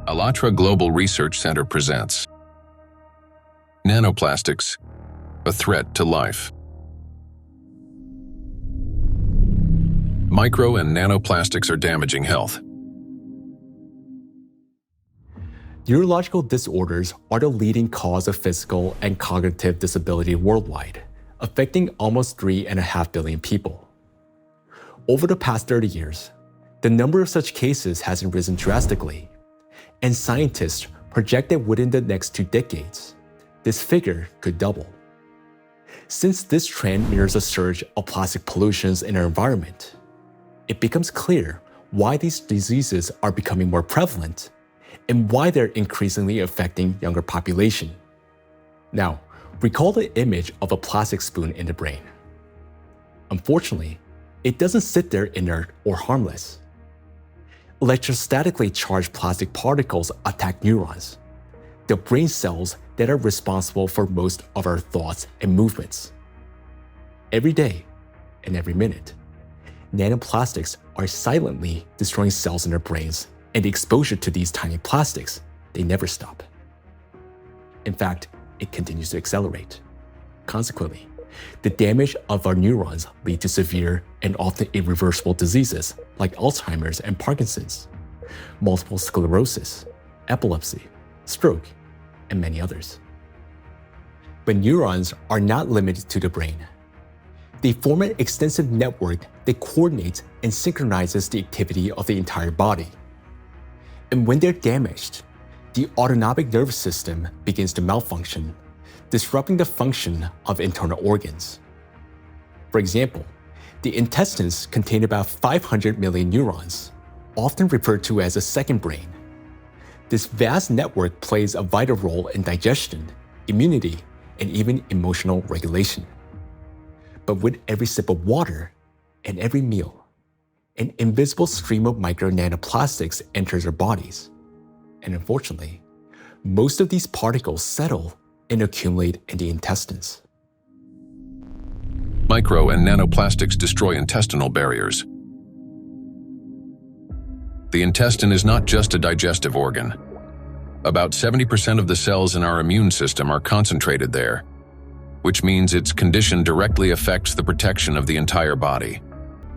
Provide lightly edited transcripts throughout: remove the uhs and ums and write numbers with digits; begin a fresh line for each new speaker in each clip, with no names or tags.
ALLATRA Global Research Center presents Nanoplastics, a Threat to Life. Micro and nanoplastics are damaging health.
Neurological disorders are the leading cause of physical and cognitive disability worldwide, affecting almost 3.5 billion people. Over the past 30 years, the number of such cases has risen drastically, and scientists project that within the next 2 decades, this figure could double. Since this trend mirrors a surge of plastic pollutions in our environment, it becomes clear why these diseases are becoming more prevalent and why they're increasingly affecting younger population. Now, recall the image of a plastic spoon in the brain. Unfortunately, it doesn't sit there inert or harmless. Electrostatically charged plastic particles attack neurons, the brain cells that are responsible for most of our thoughts and movements. Every day and every minute, nanoplastics are silently destroying cells in our brains, and the exposure to these tiny plastics, they never stop. In fact, it continues to accelerate. Consequently, the damage of our neurons lead to severe and often irreversible diseases like Alzheimer's and Parkinson's, multiple sclerosis, epilepsy, stroke, and many others. But neurons are not limited to the brain. They form an extensive network that coordinates and synchronizes the activity of the entire body. And when they're damaged, the autonomic nervous system begins to malfunction, disrupting the function of internal organs. For example, the intestines contain about 500 million neurons, often referred to as a second brain. This vast network plays a vital role in digestion, immunity, and even emotional regulation. But with every sip of water and every meal, an invisible stream of micro nanoplastics enters our bodies. And unfortunately, most of these particles settle and accumulate in the intestines.
Micro and nanoplastics destroy intestinal barriers. The intestine is not just a digestive organ. About 70% of the cells in our immune system are concentrated there, which means its condition directly affects the protection of the entire body.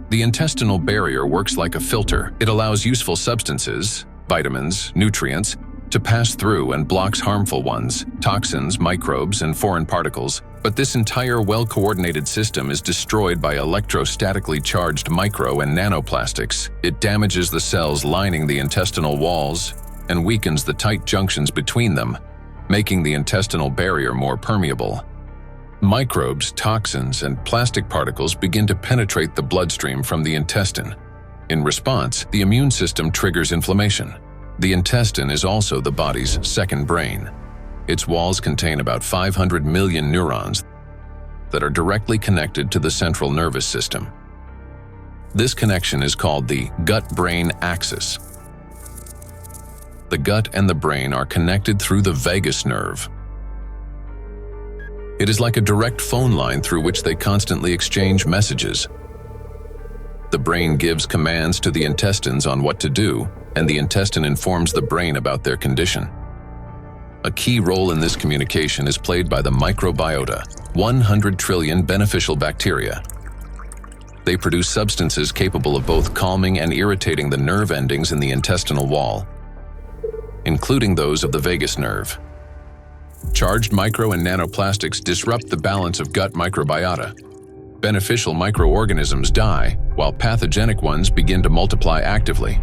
The intestinal barrier works like a filter. It allows useful substances, vitamins, nutrients, to pass through and blocks harmful ones, toxins, microbes, and foreign particles. But this entire well-coordinated system is destroyed by electrostatically charged micro and nanoplastics. It damages the cells lining the intestinal walls and weakens the tight junctions between them, making the intestinal barrier more permeable. Microbes, toxins, and plastic particles begin to penetrate the bloodstream from the intestine. In response, the immune system triggers inflammation. The intestine is also the body's second brain. Its walls contain about 500 million neurons that are directly connected to the central nervous system. This connection is called the gut-brain axis. The gut and the brain are connected through the vagus nerve. It is like a direct phone line through which they constantly exchange messages. The brain gives commands to the intestines on what to do, and the intestine informs the brain about their condition. A key role in this communication is played by the microbiota, 100 trillion beneficial bacteria. They produce substances capable of both calming and irritating the nerve endings in the intestinal wall, including those of the vagus nerve. Charged micro and nanoplastics disrupt the balance of gut microbiota. Beneficial microorganisms die, while pathogenic ones begin to multiply actively.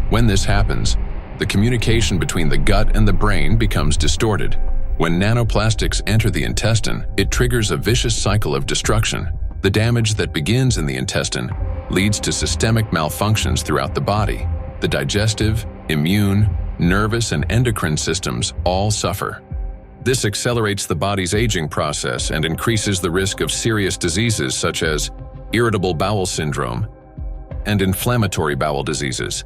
When this happens, the communication between the gut and the brain becomes distorted. When nanoplastics enter the intestine, it triggers a vicious cycle of destruction. The damage that begins in the intestine leads to systemic malfunctions throughout the body. The digestive, immune, nervous, and endocrine systems all suffer. This accelerates the body's aging process and increases the risk of serious diseases such as irritable bowel syndrome and inflammatory bowel diseases,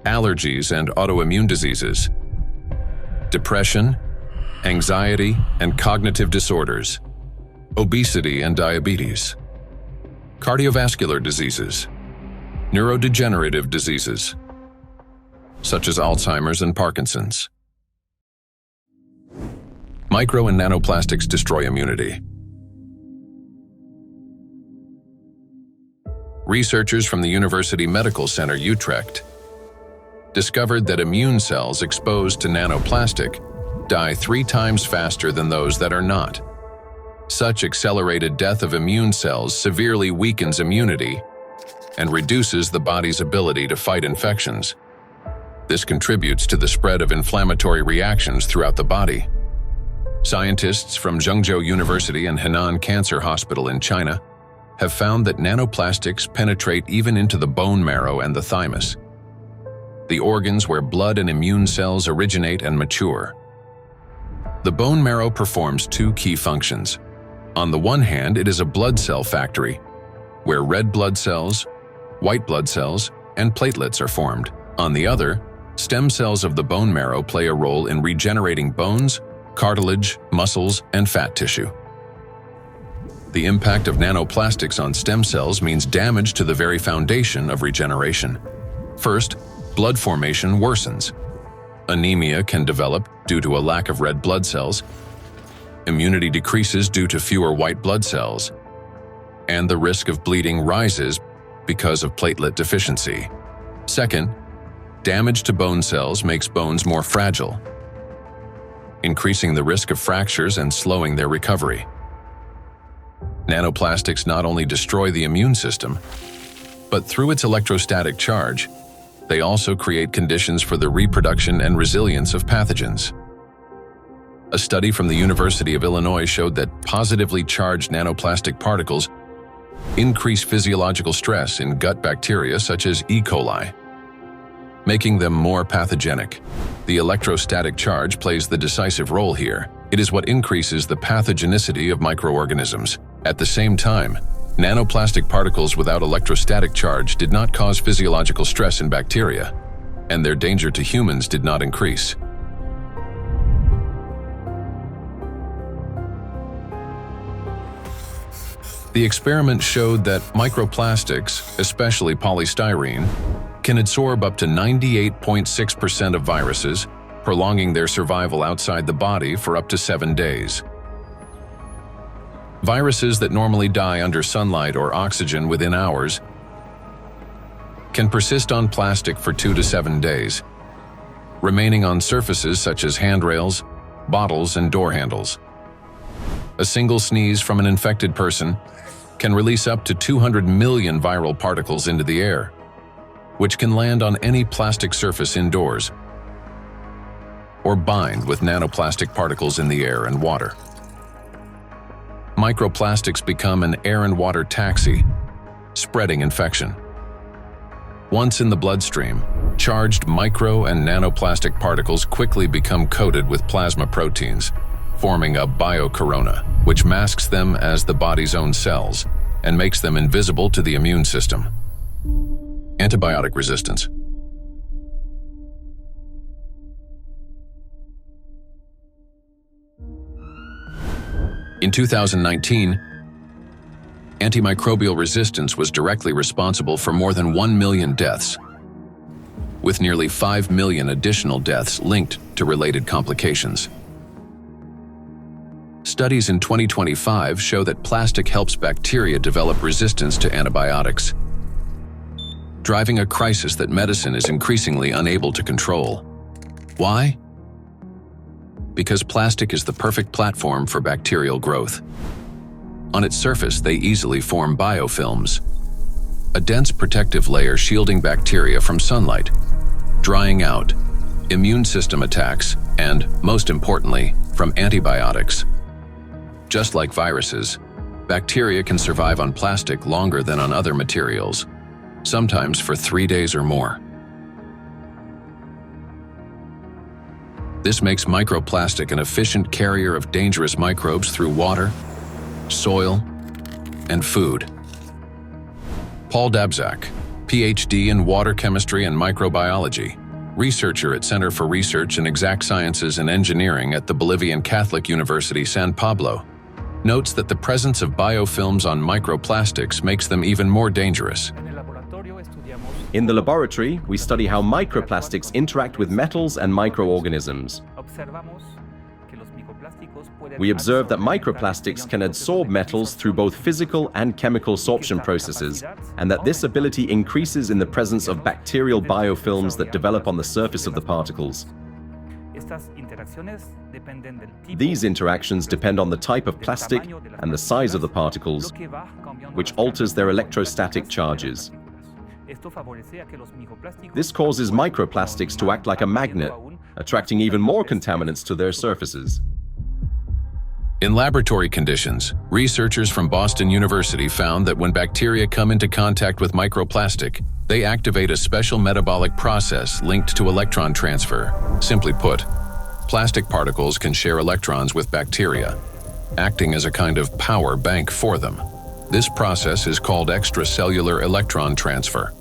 allergies and autoimmune diseases, depression, anxiety and cognitive disorders, obesity and diabetes, cardiovascular diseases, neurodegenerative diseases, such as Alzheimer's and Parkinson's. Micro and nanoplastics destroy immunity. Researchers from the University Medical Center Utrecht discovered that immune cells exposed to nanoplastic die 3 times faster than those that are not. Such accelerated death of immune cells severely weakens immunity and reduces the body's ability to fight infections. This contributes to the spread of inflammatory reactions throughout the body. Scientists from Zhengzhou University and Henan Cancer Hospital in China have found that nanoplastics penetrate even into the bone marrow and the thymus, the organs where blood and immune cells originate and mature. The bone marrow performs 2 key functions. On the one hand, it is a blood cell factory, where red blood cells, white blood cells, and platelets are formed. On the other, stem cells of the bone marrow play a role in regenerating bones, cartilage, muscles, and fat tissue. The impact of nanoplastics on stem cells means damage to the very foundation of regeneration. First, blood formation worsens. Anemia can develop due to a lack of red blood cells. Immunity decreases due to fewer white blood cells. And the risk of bleeding rises because of platelet deficiency. Second, damage to bone cells makes bones more fragile, increasing the risk of fractures and slowing their recovery. Nanoplastics not only destroy the immune system, but through its electrostatic charge, they also create conditions for the reproduction and resilience of pathogens. A study from the University of Illinois showed that positively charged nanoplastic particles increase physiological stress in gut bacteria such as E. coli, making them more pathogenic. The electrostatic charge plays the decisive role here. It is what increases the pathogenicity of microorganisms. At the same time, nanoplastic particles without electrostatic charge did not cause physiological stress in bacteria, and their danger to humans did not increase. The experiment showed that microplastics, especially polystyrene, can absorb up to 98.6% of viruses, prolonging their survival outside the body for up to 7 days. Viruses that normally die under sunlight or oxygen within hours can persist on plastic for 2 to 7 days, remaining on surfaces such as handrails, bottles, and door handles. A single sneeze from an infected person can release up to 200 million viral particles into the air, which can land on any plastic surface indoors or bind with nanoplastic particles in the air and water. Microplastics become an air and water taxi, spreading infection. Once in the bloodstream, charged micro and nanoplastic particles quickly become coated with plasma proteins, forming a biocorona, which masks them as the body's own cells and makes them invisible to the immune system. Antibiotic resistance. In 2019, antimicrobial resistance was directly responsible for more than 1 million deaths, with nearly 5 million additional deaths linked to related complications. Studies in 2025 show that plastic helps bacteria develop resistance to antibiotics, driving a crisis that medicine is increasingly unable to control. Why? Because plastic is the perfect platform for bacterial growth. On its surface, they easily form biofilms, a dense protective layer shielding bacteria from sunlight, drying out, immune system attacks, and, most importantly, from antibiotics. Just like viruses, bacteria can survive on plastic longer than on other materials, sometimes for 3 days or more. This makes microplastic an efficient carrier of dangerous microbes through water, soil, and food. Paul Dabzak, PhD in water chemistry and microbiology, researcher at Center for Research in Exact Sciences and Engineering at the Bolivian Catholic University San Pablo, notes that the presence of biofilms on microplastics makes them even more dangerous.
En el laboratorio estudiamos In the laboratory, we study how microplastics interact with metals and microorganisms. We observe that microplastics can absorb metals through both physical and chemical sorption processes, and that this ability increases in the presence of bacterial biofilms that develop on the surface of the particles. These interactions depend on the type of plastic and the size of the particles, which alters their electrostatic charges. This causes microplastics to act like a magnet, attracting even more contaminants to their surfaces.
In laboratory conditions, researchers from Boston University found that when bacteria come into contact with microplastic, they activate a special metabolic process linked to electron transfer. Simply put, plastic particles can share electrons with bacteria, acting as a kind of power bank for them. This process is called extracellular electron transfer.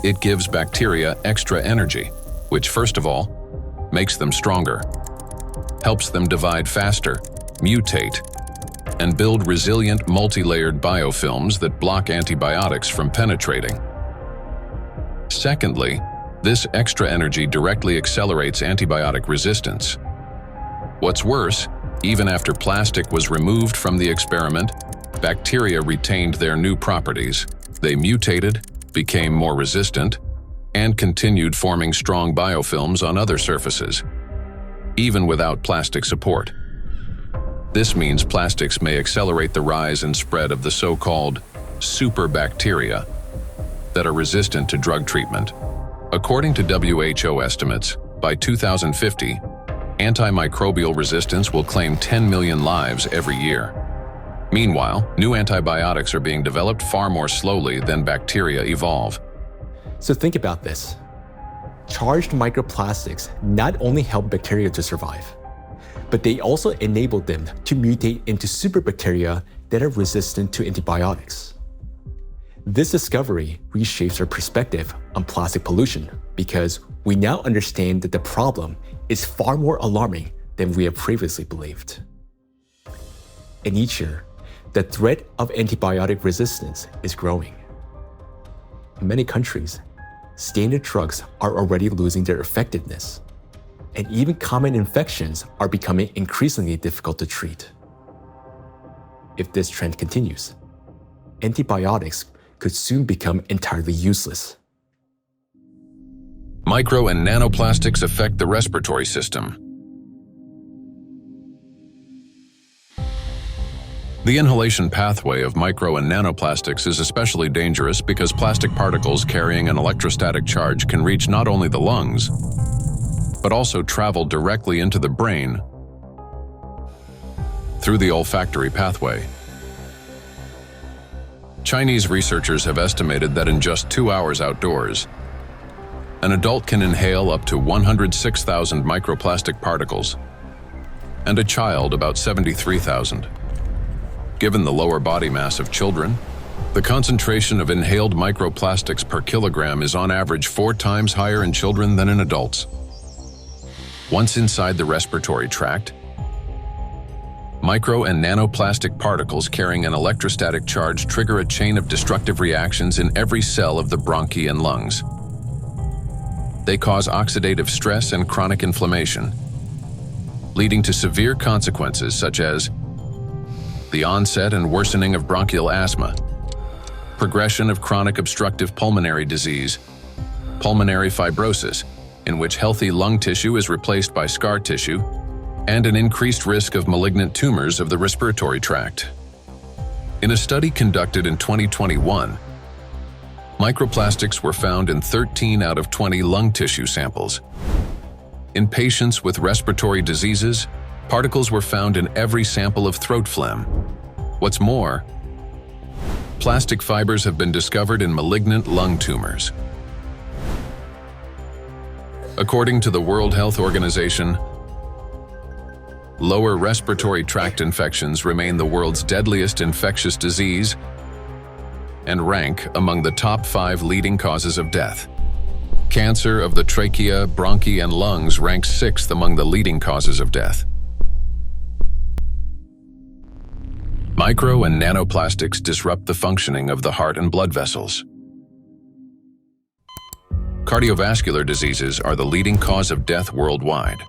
It gives bacteria extra energy, which first of all, makes them stronger, helps them divide faster, mutate, and build resilient multi-layered biofilms that block antibiotics from penetrating. Secondly, this extra energy directly accelerates antibiotic resistance. What's worse, even after plastic was removed from the experiment, bacteria retained their new properties. They mutated, became more resistant, and continued forming strong biofilms on other surfaces, even without plastic support. This means plastics may accelerate the rise and spread of the so-called superbacteria that are resistant to drug treatment. According to WHO estimates, by 2050, antimicrobial resistance will claim 10 million lives every year. Meanwhile, new antibiotics are being developed far more slowly than bacteria evolve.
So think about this. Charged microplastics not only help bacteria to survive, but they also enable them to mutate into superbacteria that are resistant to antibiotics. This discovery reshapes our perspective on plastic pollution because we now understand that the problem is far more alarming than we have previously believed. And each year, the threat of antibiotic resistance is growing. In many countries, standard drugs are already losing their effectiveness, and even common infections are becoming increasingly difficult to treat. If this trend continues, antibiotics could soon become entirely useless.
Micro and nanoplastics affect the respiratory system. The inhalation pathway of micro and nanoplastics is especially dangerous because plastic particles carrying an electrostatic charge can reach not only the lungs, but also travel directly into the brain through the olfactory pathway. Chinese researchers have estimated that in just 2 hours outdoors, an adult can inhale up to 106,000 microplastic particles, and a child about 73,000. Given the lower body mass of children, the concentration of inhaled microplastics per kilogram is on average 4 times higher in children than in adults. Once inside the respiratory tract, micro and nanoplastic particles carrying an electrostatic charge trigger a chain of destructive reactions in every cell of the bronchi and lungs. They cause oxidative stress and chronic inflammation, leading to severe consequences such as the onset and worsening of bronchial asthma, progression of chronic obstructive pulmonary disease, pulmonary fibrosis, in which healthy lung tissue is replaced by scar tissue, and an increased risk of malignant tumors of the respiratory tract. In a study conducted in 2021, microplastics were found in 13 out of 20 lung tissue samples. In patients with respiratory diseases, particles were found in every sample of throat phlegm. What's more, plastic fibers have been discovered in malignant lung tumors. According to the World Health Organization, lower respiratory tract infections remain the world's deadliest infectious disease and rank among the top 5 leading causes of death. Cancer of the trachea, bronchi, and lungs ranks 6th among the leading causes of death. Micro and nanoplastics disrupt the functioning of the heart and blood vessels. Cardiovascular diseases are the leading cause of death worldwide.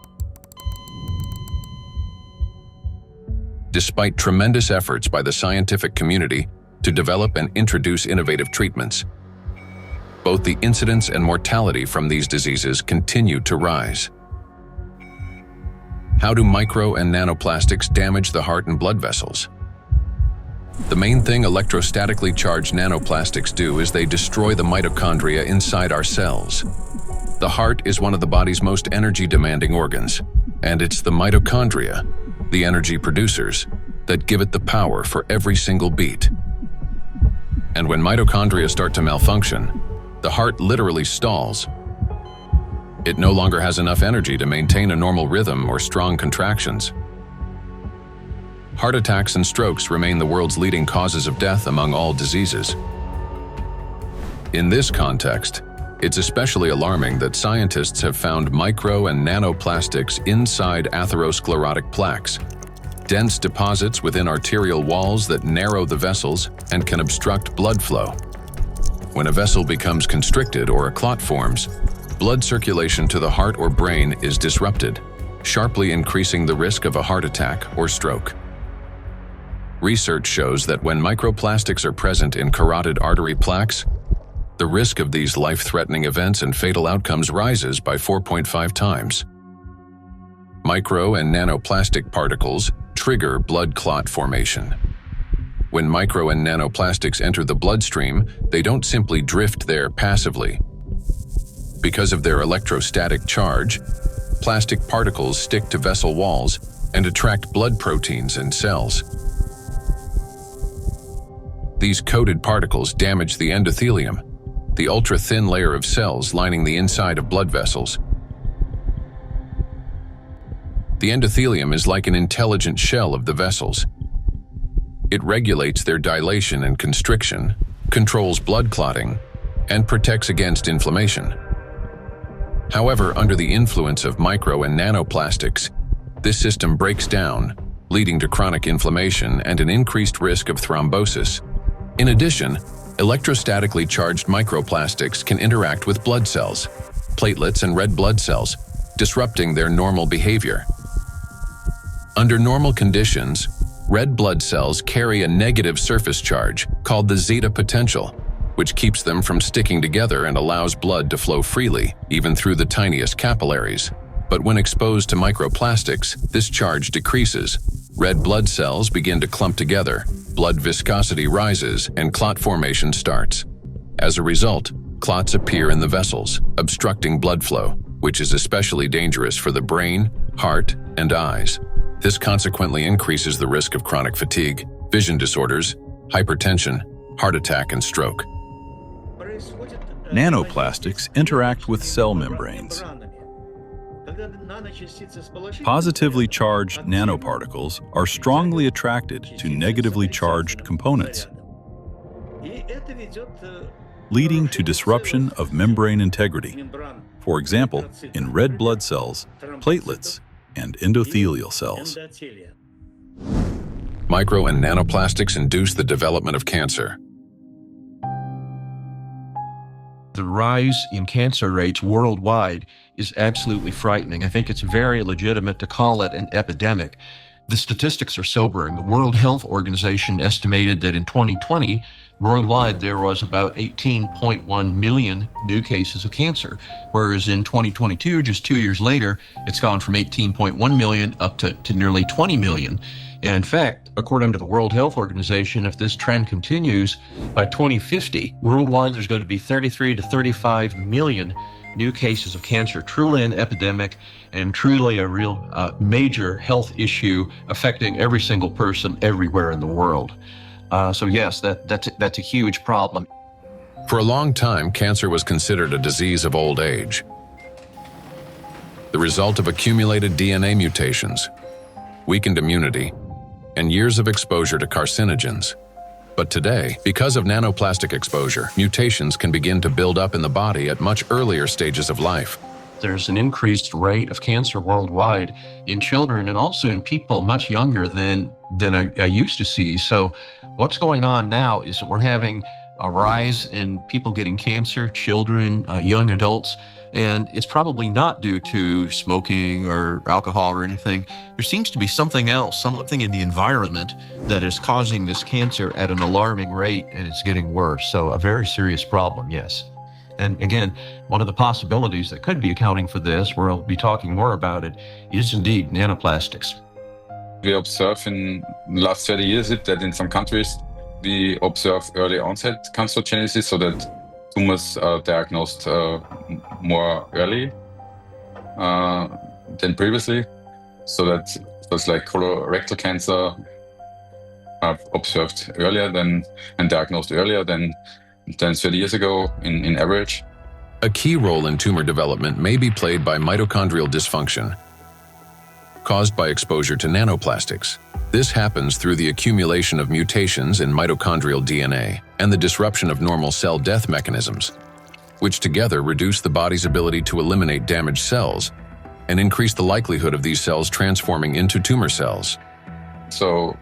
Despite tremendous efforts by the scientific community to develop and introduce innovative treatments, both the incidence and mortality from these diseases continue to rise. How do micro and nanoplastics damage the heart and blood vessels? The main thing electrostatically charged nanoplastics do is they destroy the mitochondria inside our cells. The heart is one of the body's most energy-demanding organs, and it's the mitochondria, the energy producers, that give it the power for every single beat. And when mitochondria start to malfunction, the heart literally stalls. It no longer has enough energy to maintain a normal rhythm or strong contractions. Heart attacks and strokes remain the world's leading causes of death among all diseases. In this context, it's especially alarming that scientists have found micro and nanoplastics inside atherosclerotic plaques, dense deposits within arterial walls that narrow the vessels and can obstruct blood flow. When a vessel becomes constricted or a clot forms, blood circulation to the heart or brain is disrupted, sharply increasing the risk of a heart attack or stroke. Research shows that when microplastics are present in carotid artery plaques, the risk of these life-threatening events and fatal outcomes rises by 4.5 times. Micro and nanoplastic particles trigger blood clot formation. When micro and nanoplastics enter the bloodstream, they don't simply drift there passively. Because of their electrostatic charge, plastic particles stick to vessel walls and attract blood proteins and cells. These coated particles damage the endothelium, the ultra-thin layer of cells lining the inside of blood vessels. The endothelium is like an intelligent shell of the vessels. It regulates their dilation and constriction, controls blood clotting, and protects against inflammation. However, under the influence of micro and nanoplastics, this system breaks down, leading to chronic inflammation and an increased risk of thrombosis. In addition, electrostatically charged microplastics can interact with blood cells, platelets and red blood cells, disrupting their normal behavior. Under normal conditions, red blood cells carry a negative surface charge called the zeta potential, which keeps them from sticking together and allows blood to flow freely, even through the tiniest capillaries. But when exposed to microplastics, this charge decreases. Red blood cells begin to clump together, blood viscosity rises, and clot formation starts. As a result, clots appear in the vessels, obstructing blood flow, which is especially dangerous for the brain, heart, and eyes. This consequently increases the risk of chronic fatigue, vision disorders, hypertension, heart attack, and stroke.
Nanoplastics interact with cell membranes. Positively charged nanoparticles are strongly attracted to negatively charged components, leading to disruption of membrane integrity, for example, in red blood cells, platelets, and endothelial cells.
Micro and nanoplastics induce the development of cancer.
The rise in cancer rates worldwide is absolutely frightening. I think it's very legitimate to call it an epidemic. The statistics are sobering. The World Health Organization estimated that in 2020, worldwide there was about 18.1 million new cases of cancer, whereas in 2022, just 2 years later, it's gone from 18.1 million up to nearly 20 million. And in fact, according to the World Health Organization, if this trend continues, by 2050, worldwide there's going to be 33 to 35 million new cases of cancer, truly an epidemic and truly a real major health issue affecting every single person everywhere in the world. So yes, that's a huge problem.
For a long time, cancer was considered a disease of old age, the result of accumulated DNA mutations, weakened immunity, and years of exposure to carcinogens. But today, because of nanoplastic exposure, mutations can begin to build up in the body at much earlier stages of life.
There's an increased rate of cancer worldwide in children and also in people much younger than I used to see. So what's going on now is that we're having a rise in people getting cancer, children, young adults, and it's probably not due to smoking or alcohol or anything. There seems to be something else, something in the environment that is causing this cancer at an alarming rate, and it's getting worse. So a very serious problem, yes. And again, one of the possibilities that could be accounting for this, where I'll be talking more about it, is indeed nanoplastics.
We observe in the last 30 years that in some countries we observe early onset cancerogenesis, so that tumors are diagnosed more early than previously. So that was like colorectal cancer are observed earlier than and diagnosed earlier than 30 years ago in average.
A key role in tumor development may be played by mitochondrial dysfunction, caused by exposure to nanoplastics. This happens through the accumulation of mutations in mitochondrial DNA and the disruption of normal cell death mechanisms, which together reduce the body's ability to eliminate damaged cells and increase the likelihood of these cells transforming into tumor cells.
So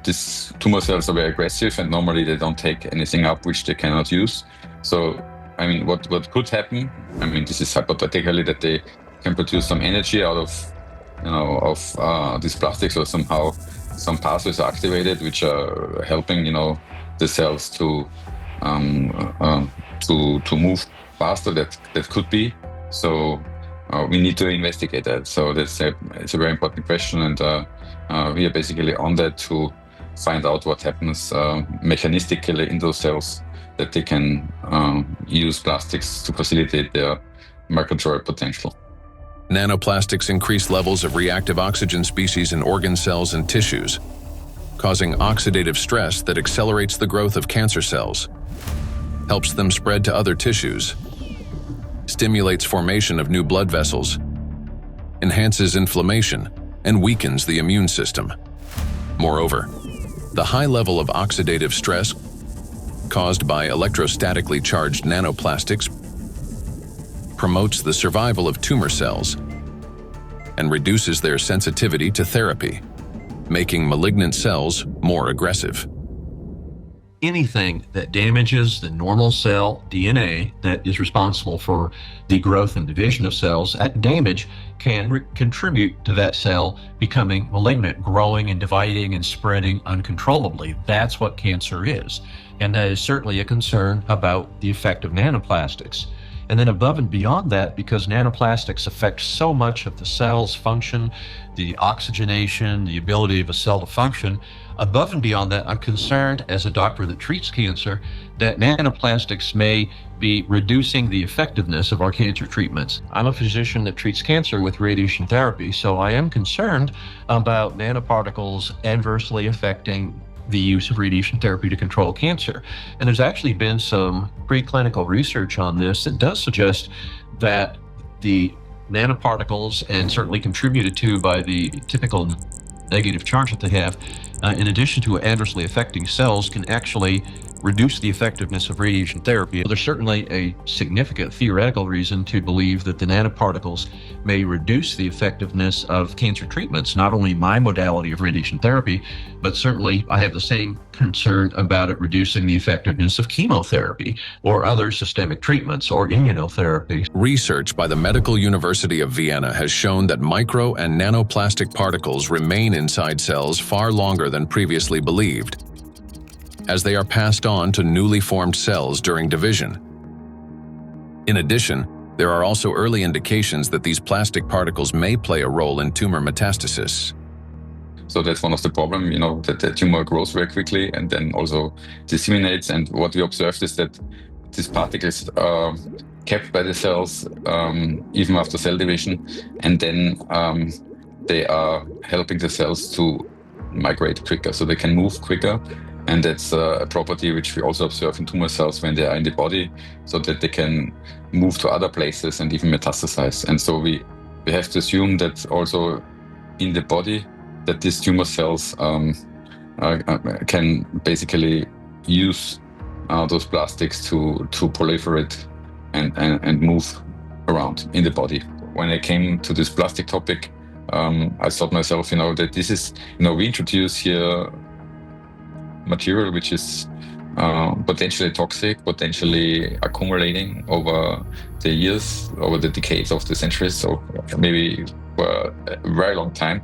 these tumor cells are very aggressive, and normally they don't take anything up which they cannot use. So, I mean, what could happen, I mean, this is hypothetically that they can produce some energy out of these plastics, or somehow some pathways are activated which are helping the cells to move faster. That could be. So we need to investigate that. So it's a very important question, and we are basically on that to find out what happens mechanistically in those cells, that they can use plastics to facilitate their microjoule potential.
Nanoplastics increase levels of reactive oxygen species in organ cells and tissues, causing oxidative stress that accelerates the growth of cancer cells, helps them spread to other tissues, stimulates formation of new blood vessels, enhances inflammation, and weakens the immune system. Moreover, the high level of oxidative stress caused by electrostatically charged nanoplastics promotes the survival of tumor cells and reduces their sensitivity to therapy, making malignant cells more aggressive.
Anything that damages the normal cell DNA that is responsible for the growth and division of cells, that damage can contribute to that cell becoming malignant, growing and dividing and spreading uncontrollably. That's what cancer is. And that is certainly a concern about the effect of nanoplastics. And then above and beyond that, because nanoplastics affect so much of the cell's function, the oxygenation, the ability of a cell to function, above and beyond that, I'm concerned as a doctor that treats cancer that nanoplastics may be reducing the effectiveness of our cancer treatments. I'm a physician that treats cancer with radiation therapy, so I am concerned about nanoparticles adversely affecting the use of radiation therapy to control cancer. And there's actually been some preclinical research on this that does suggest that the nanoparticles, and certainly contributed to by the typical negative charge that they have, in addition to adversely affecting cells, can actually reduce the effectiveness of radiation therapy. There's certainly a significant theoretical reason to believe that the nanoparticles may reduce the effectiveness of cancer treatments, not only my modality of radiation therapy, but certainly I have the same concern about it reducing the effectiveness of chemotherapy or other systemic treatments or immunotherapy.
Research by the Medical University of Vienna has shown that micro and nanoplastic particles remain inside cells far longer than previously believed, as they are passed on to newly formed cells during division. In addition, there are also early indications that these plastic particles may play a role in tumor metastasis.
So that's one of the problems, that the tumor grows very quickly and then also disseminates. And what we observed is that these particles are kept by the cells even after cell division, and then they are helping the cells to migrate quicker, so they can move quicker. And that's a property which we also observe in tumor cells when they are in the body, so that they can move to other places and even metastasize. And so we have to assume that also in the body, that these tumor cells can basically use those plastics to proliferate and move around in the body. When I came to this plastic topic, I thought myself, that this is, we introduce here material which is potentially toxic, potentially accumulating over the years, over the decades of the centuries, so maybe for a very long time,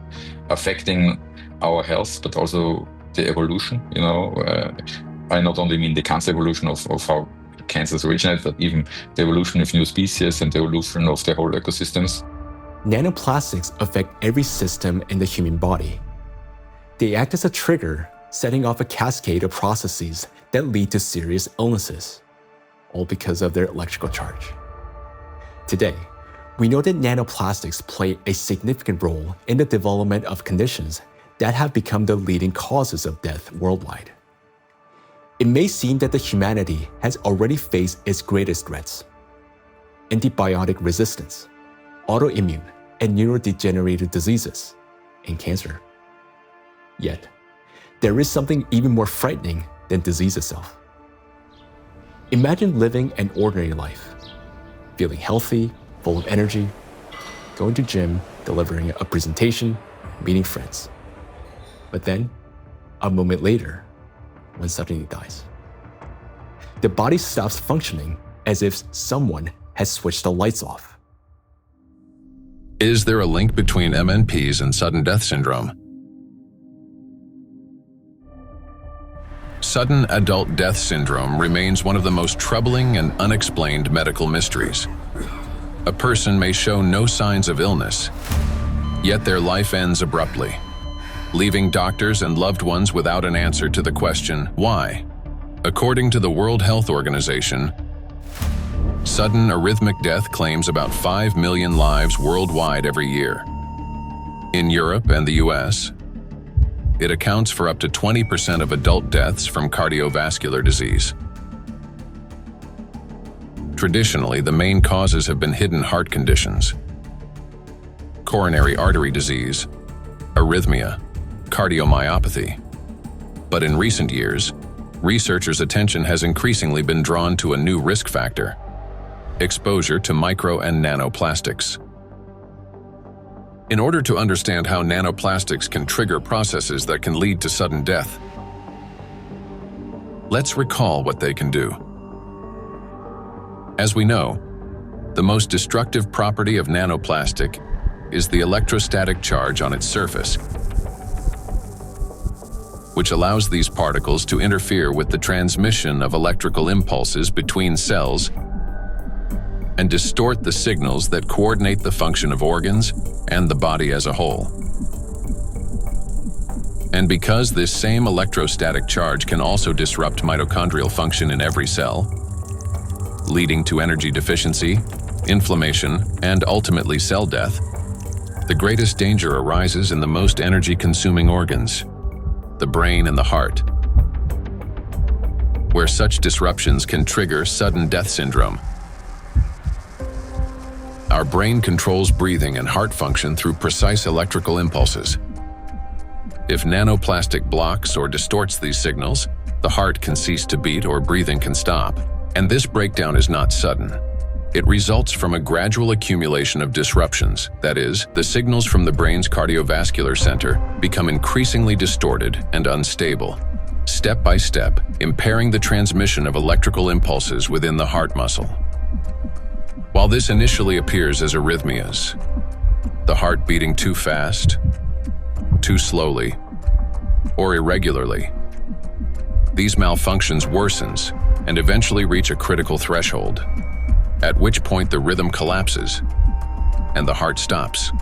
affecting our health, but also the evolution. I not only mean the cancer evolution of how cancers originate, but even the evolution of new species and the evolution of the whole ecosystems.
Nanoplastics affect every system in the human body. They act as a trigger, setting off a cascade of processes that lead to serious illnesses, all because of their electrical charge. Today, we know that nanoplastics play a significant role in the development of conditions that have become the leading causes of death worldwide. It may seem that the humanity has already faced its greatest threats: antibiotic resistance, autoimmune and neurodegenerative diseases, and cancer. Yet, there is something even more frightening than disease itself. Imagine living an ordinary life, feeling healthy, full of energy, going to gym, delivering a presentation, meeting friends. But then, a moment later, one suddenly dies. The body stops functioning as if someone has switched the lights off.
Is there a link between MNPs and sudden death syndrome? Sudden adult death syndrome remains one of the most troubling and unexplained medical mysteries. A person may show no signs of illness, yet their life ends abruptly, leaving doctors and loved ones without an answer to the question, why? According to the World Health Organization, sudden arrhythmic death claims about 5 million lives worldwide every year. In Europe and the US, it accounts for up to 20% of adult deaths from cardiovascular disease. Traditionally, the main causes have been hidden heart conditions: coronary artery disease, arrhythmia, cardiomyopathy. But in recent years, researchers' attention has increasingly been drawn to a new risk factor: exposure to micro and nanoplastics. In order to understand how nanoplastics can trigger processes that can lead to sudden death, let's recall what they can do. As we know, the most destructive property of nanoplastic is the electrostatic charge on its surface, which allows these particles to interfere with the transmission of electrical impulses between cells and distort the signals that coordinate the function of organs and the body as a whole. And because this same electrostatic charge can also disrupt mitochondrial function in every cell, leading to energy deficiency, inflammation, and ultimately cell death, the greatest danger arises in the most energy-consuming organs, the brain and the heart, where such disruptions can trigger sudden death syndrome. Our brain controls breathing and heart function through precise electrical impulses. If nanoplastic blocks or distorts these signals, the heart can cease to beat or breathing can stop. And this breakdown is not sudden. It results from a gradual accumulation of disruptions. That is, the signals from the brain's cardiovascular center become increasingly distorted and unstable, step by step, impairing the transmission of electrical impulses within the heart muscle. While this initially appears as arrhythmias, the heart beating too fast, too slowly, or irregularly, these malfunctions worsens and eventually reach a critical threshold, at which point the rhythm collapses and the heart stops.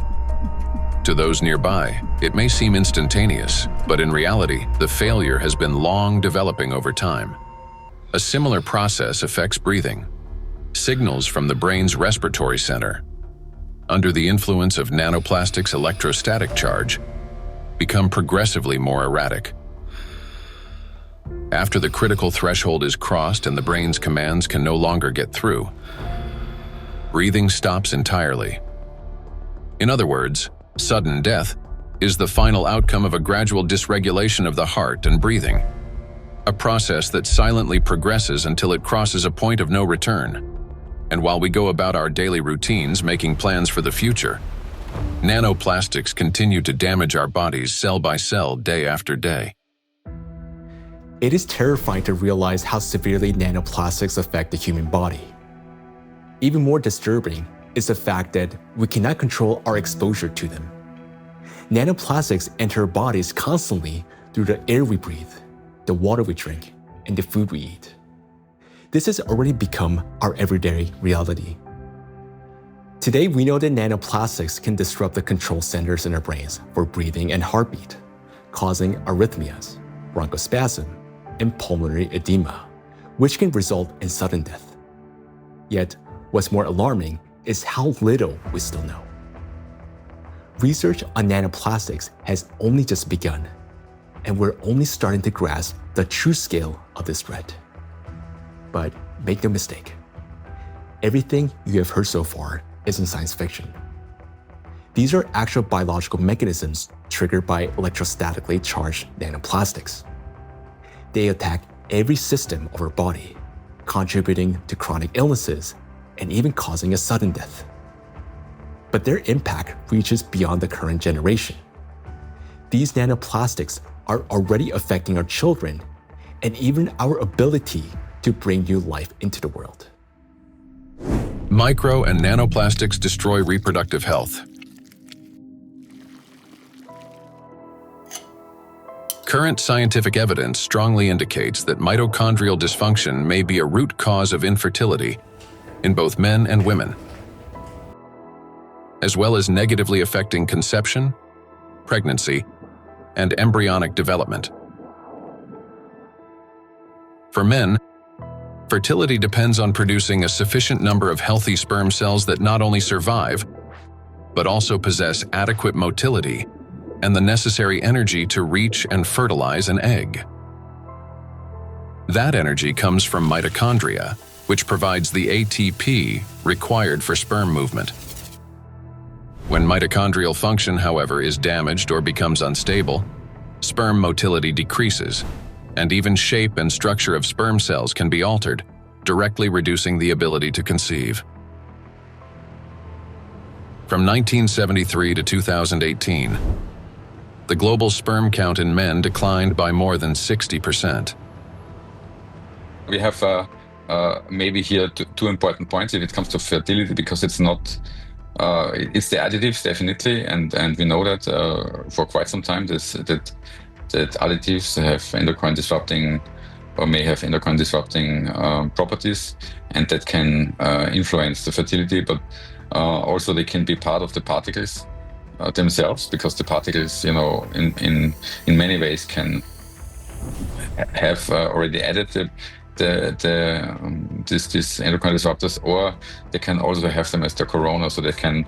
To those nearby, it may seem instantaneous, but in reality, the failure has been long developing over time. A similar process affects breathing. Signals from the brain's respiratory center, under the influence of nanoplastics' electrostatic charge, become progressively more erratic. After the critical threshold is crossed and the brain's commands can no longer get through, breathing stops entirely. In other words, sudden death is the final outcome of a gradual dysregulation of the heart and breathing, a process that silently progresses until it crosses a point of no return. And while we go about our daily routines making plans for the future, nanoplastics continue to damage our bodies cell by cell, day after day.
It is terrifying to realize how severely nanoplastics affect the human body. Even more disturbing is the fact that we cannot control our exposure to them. Nanoplastics enter our bodies constantly through the air we breathe, the water we drink, and the food we eat. This has already become our everyday reality. Today, we know that nanoplastics can disrupt the control centers in our brains for breathing and heartbeat, causing arrhythmias, bronchospasm, and pulmonary edema, which can result in sudden death. Yet, what's more alarming is how little we still know. Research on nanoplastics has only just begun, and we're only starting to grasp the true scale of this threat. But make no mistake, everything you have heard so far isn't science fiction. These are actual biological mechanisms triggered by electrostatically charged nanoplastics. They attack every system of our body, contributing to chronic illnesses and even causing a sudden death. But their impact reaches beyond the current generation. These nanoplastics are already affecting our children and even our ability to bring new life into the world.
Micro and nanoplastics destroy reproductive health. Current scientific evidence strongly indicates that mitochondrial dysfunction may be a root cause of infertility in both men and women, as well as negatively affecting conception, pregnancy, and embryonic development. For men, fertility depends on producing a sufficient number of healthy sperm cells that not only survive, but also possess adequate motility and the necessary energy to reach and fertilize an egg. That energy comes from mitochondria, which provides the ATP required for sperm movement. When mitochondrial function, however, is damaged or becomes unstable, sperm motility decreases, and even shape and structure of sperm cells can be altered, directly reducing the ability to conceive. From 1973 to 2018, the global sperm count in men declined by more than 60%.
We have maybe here two important points if it comes to fertility, because it's not, it's the additives definitely, and we know that for quite some time that additives have endocrine disrupting or may have endocrine disrupting properties, and that can influence the fertility, but also they can be part of the particles themselves, because the particles, you know, in many ways can have already added these endocrine disruptors, or they can also have them as the corona, so they can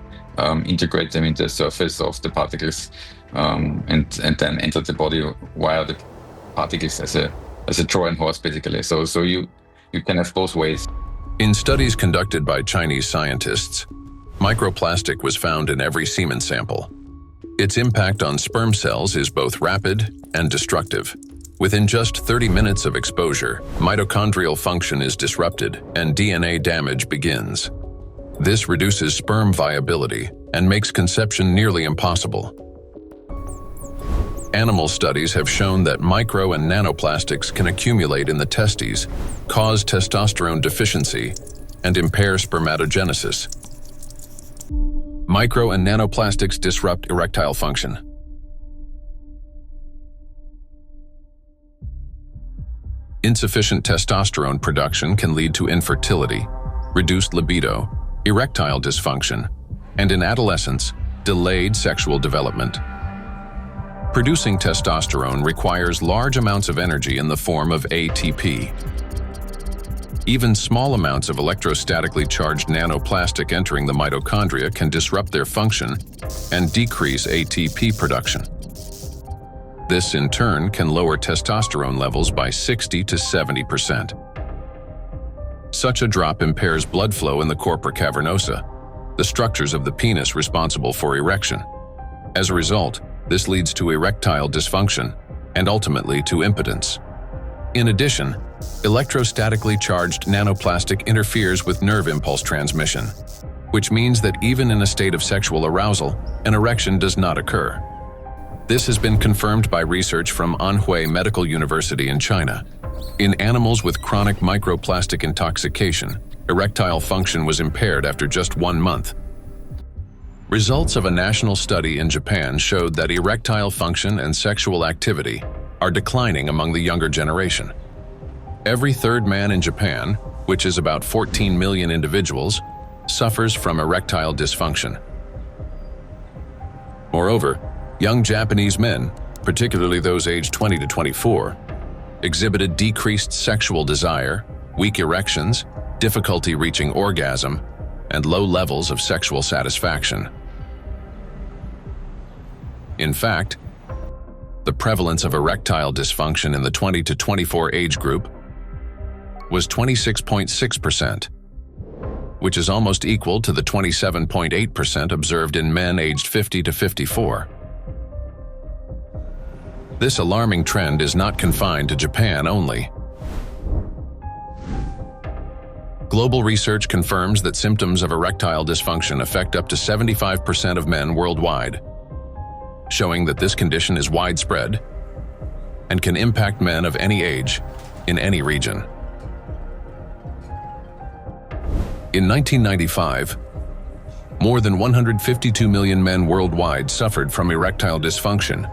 integrate them into the surface of the particles and then enter the body via the particles as a Trojan horse, basically. So you can have both ways.
In studies conducted by Chinese scientists, microplastic was found in every semen sample. Its impact on sperm cells is both rapid and destructive. Within just 30 minutes of exposure, mitochondrial function is disrupted and DNA damage begins. This reduces sperm viability and makes conception nearly impossible. Animal studies have shown that micro and nanoplastics can accumulate in the testes, cause testosterone deficiency, and impair spermatogenesis. Micro and nanoplastics disrupt erectile function. Insufficient testosterone production can lead to infertility, reduced libido, erectile dysfunction, and in adolescence, delayed sexual development. Producing testosterone requires large amounts of energy in the form of ATP. Even small amounts of electrostatically charged nanoplastic entering the mitochondria can disrupt their function and decrease ATP production. This, in turn, can lower testosterone levels by 60 to 70%. Such a drop impairs blood flow in the corpora cavernosa, the structures of the penis responsible for erection. As a result, this leads to erectile dysfunction and ultimately to impotence. In addition, electrostatically charged nanoplastic interferes with nerve impulse transmission, which means that even in a state of sexual arousal, an erection does not occur. This has been confirmed by research from Anhui Medical University in China. In animals with chronic microplastic intoxication, erectile function was impaired after just 1 month. Results of a national study in Japan showed that erectile function and sexual activity are declining among the younger generation. Every third man in Japan, which is about 14 million individuals, suffers from erectile dysfunction. Moreover, young Japanese men, particularly those aged 20 to 24, exhibited decreased sexual desire, weak erections, difficulty reaching orgasm, and low levels of sexual satisfaction. In fact, the prevalence of erectile dysfunction in the 20 to 24 age group was 26.6%, which is almost equal to the 27.8% observed in men aged 50 to 54. This alarming trend is not confined to Japan only. Global research confirms that symptoms of erectile dysfunction affect up to 75% of men worldwide, showing that this condition is widespread and can impact men of any age in any region. In 1995, more than 152 million men worldwide suffered from erectile dysfunction.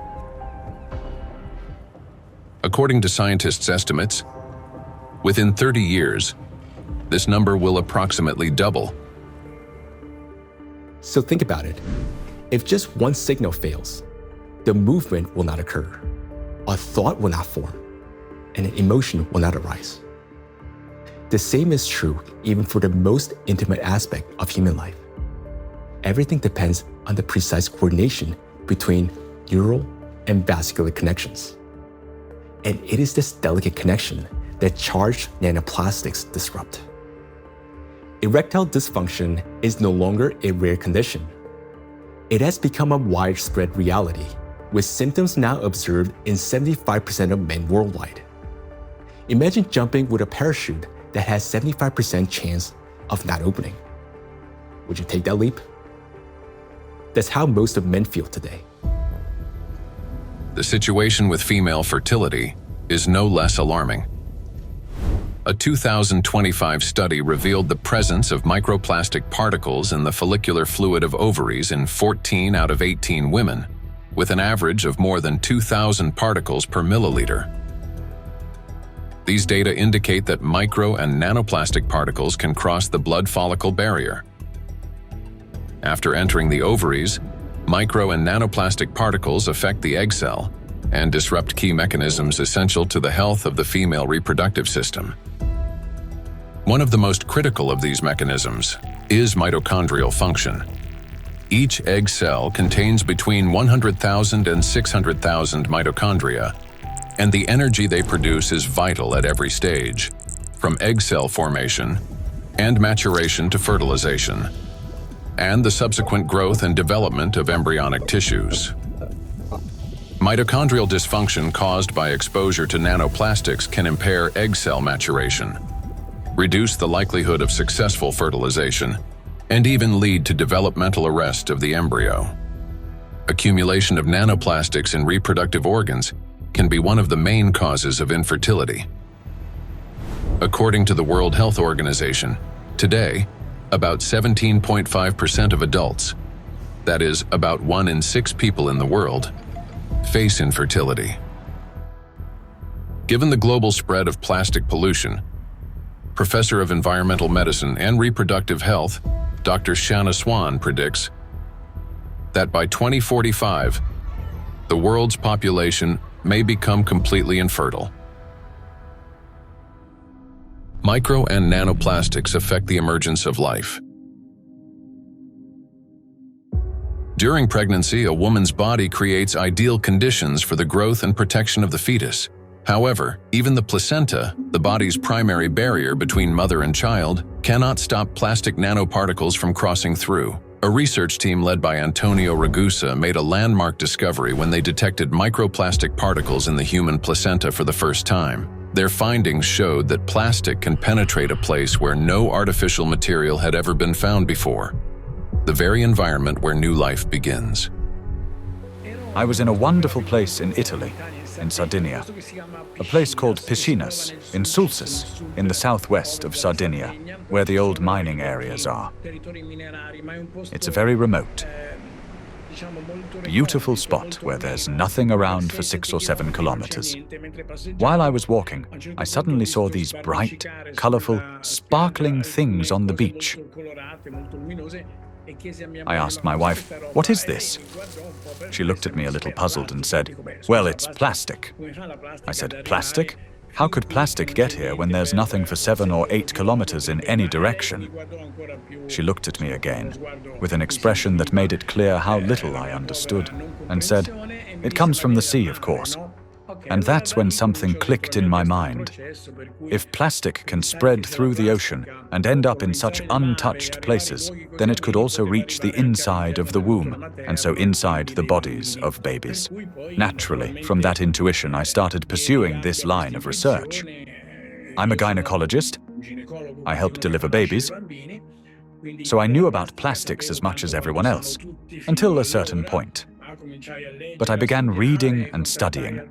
According to scientists' estimates, within 30 years, this number will approximately double.
So think about it. If just one signal fails, the movement will not occur, a thought will not form, and an emotion will not arise. The same is true even for the most intimate aspect of human life. Everything depends on the precise coordination between neural and vascular connections. And it is this delicate connection that charged nanoplastics disrupt. Erectile dysfunction is no longer a rare condition. It has become a widespread reality, with symptoms now observed in 75% of men worldwide. Imagine jumping with a parachute that has 75% chance of not opening. Would you take that leap? That's how most of men feel today.
The situation with female fertility is no less alarming. A 2025 study revealed the presence of microplastic particles in the follicular fluid of ovaries in 14 out of 18 women, with an average of more than 2,000 particles per milliliter. These data indicate that micro and nanoplastic particles can cross the blood follicle barrier. After entering the ovaries, micro and nanoplastic particles affect the egg cell and disrupt key mechanisms essential to the health of the female reproductive system. One of the most critical of these mechanisms is mitochondrial function. Each egg cell contains between 100,000 and 600,000 mitochondria, and the energy they produce is vital at every stage, from egg cell formation and maturation to fertilization, and the subsequent growth and development of embryonic tissues. Mitochondrial dysfunction caused by exposure to nanoplastics can impair egg cell maturation, reduce the likelihood of successful fertilization, and even lead to developmental arrest of the embryo. Accumulation of nanoplastics in reproductive organs can be one of the main causes of infertility. According to the World Health Organization, today, about 17.5% of adults, that is, about 1 in 6 people in the world, face infertility. Given the global spread of plastic pollution, Professor of Environmental Medicine and Reproductive Health, Dr. Shanna Swan predicts that by 2045, the world's population may become completely infertile. Micro and nanoplastics affect the emergence of life. During pregnancy, a woman's body creates ideal conditions for the growth and protection of the fetus. However, even the placenta, the body's primary barrier between mother and child, cannot stop plastic nanoparticles from crossing through. A research team led by Antonio Ragusa made a landmark discovery when they detected microplastic particles in the human placenta for the first time. Their findings showed that plastic can penetrate a place where no artificial material had ever been found before, the very environment where new life begins.
I was in a wonderful place in Italy, in Sardinia, a place called Piscinas, in Sulcis, in the southwest of Sardinia, where the old mining areas are. It's a very remote, beautiful spot where there's nothing around for 6 or 7 kilometers. While I was walking, I suddenly saw these bright, colorful, sparkling things on the beach. I asked my wife, "What is this?" She looked at me a little puzzled and said, "Well, it's plastic." I said, "Plastic? How could plastic get here when there's nothing for 7 or 8 kilometers in any direction?" She looked at me again, with an expression that made it clear how little I understood, and said, "It comes from the sea, of course." And that's when something clicked in my mind. If plastic can spread through the ocean and end up in such untouched places, then it could also reach the inside of the womb, and so inside the bodies of babies. Naturally, from that intuition, I started pursuing this line of research. I'm a gynecologist. I help deliver babies. So I knew about plastics as much as everyone else, until a certain point. But I began reading and studying,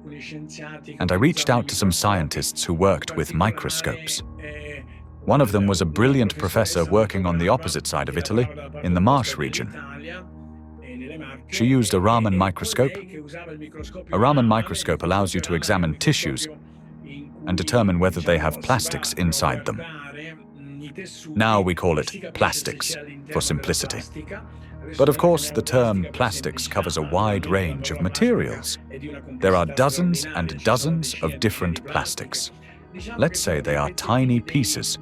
and I reached out to some scientists who worked with microscopes. One of them was a brilliant professor working on the opposite side of Italy, in the Marsh region. She used a Raman microscope. A Raman microscope allows you to examine tissues and determine whether they have plastics inside them. Now we call it plastics, for simplicity. But of course, the term plastics covers a wide range of materials. There are dozens and dozens of different plastics. Let's say they are tiny pieces,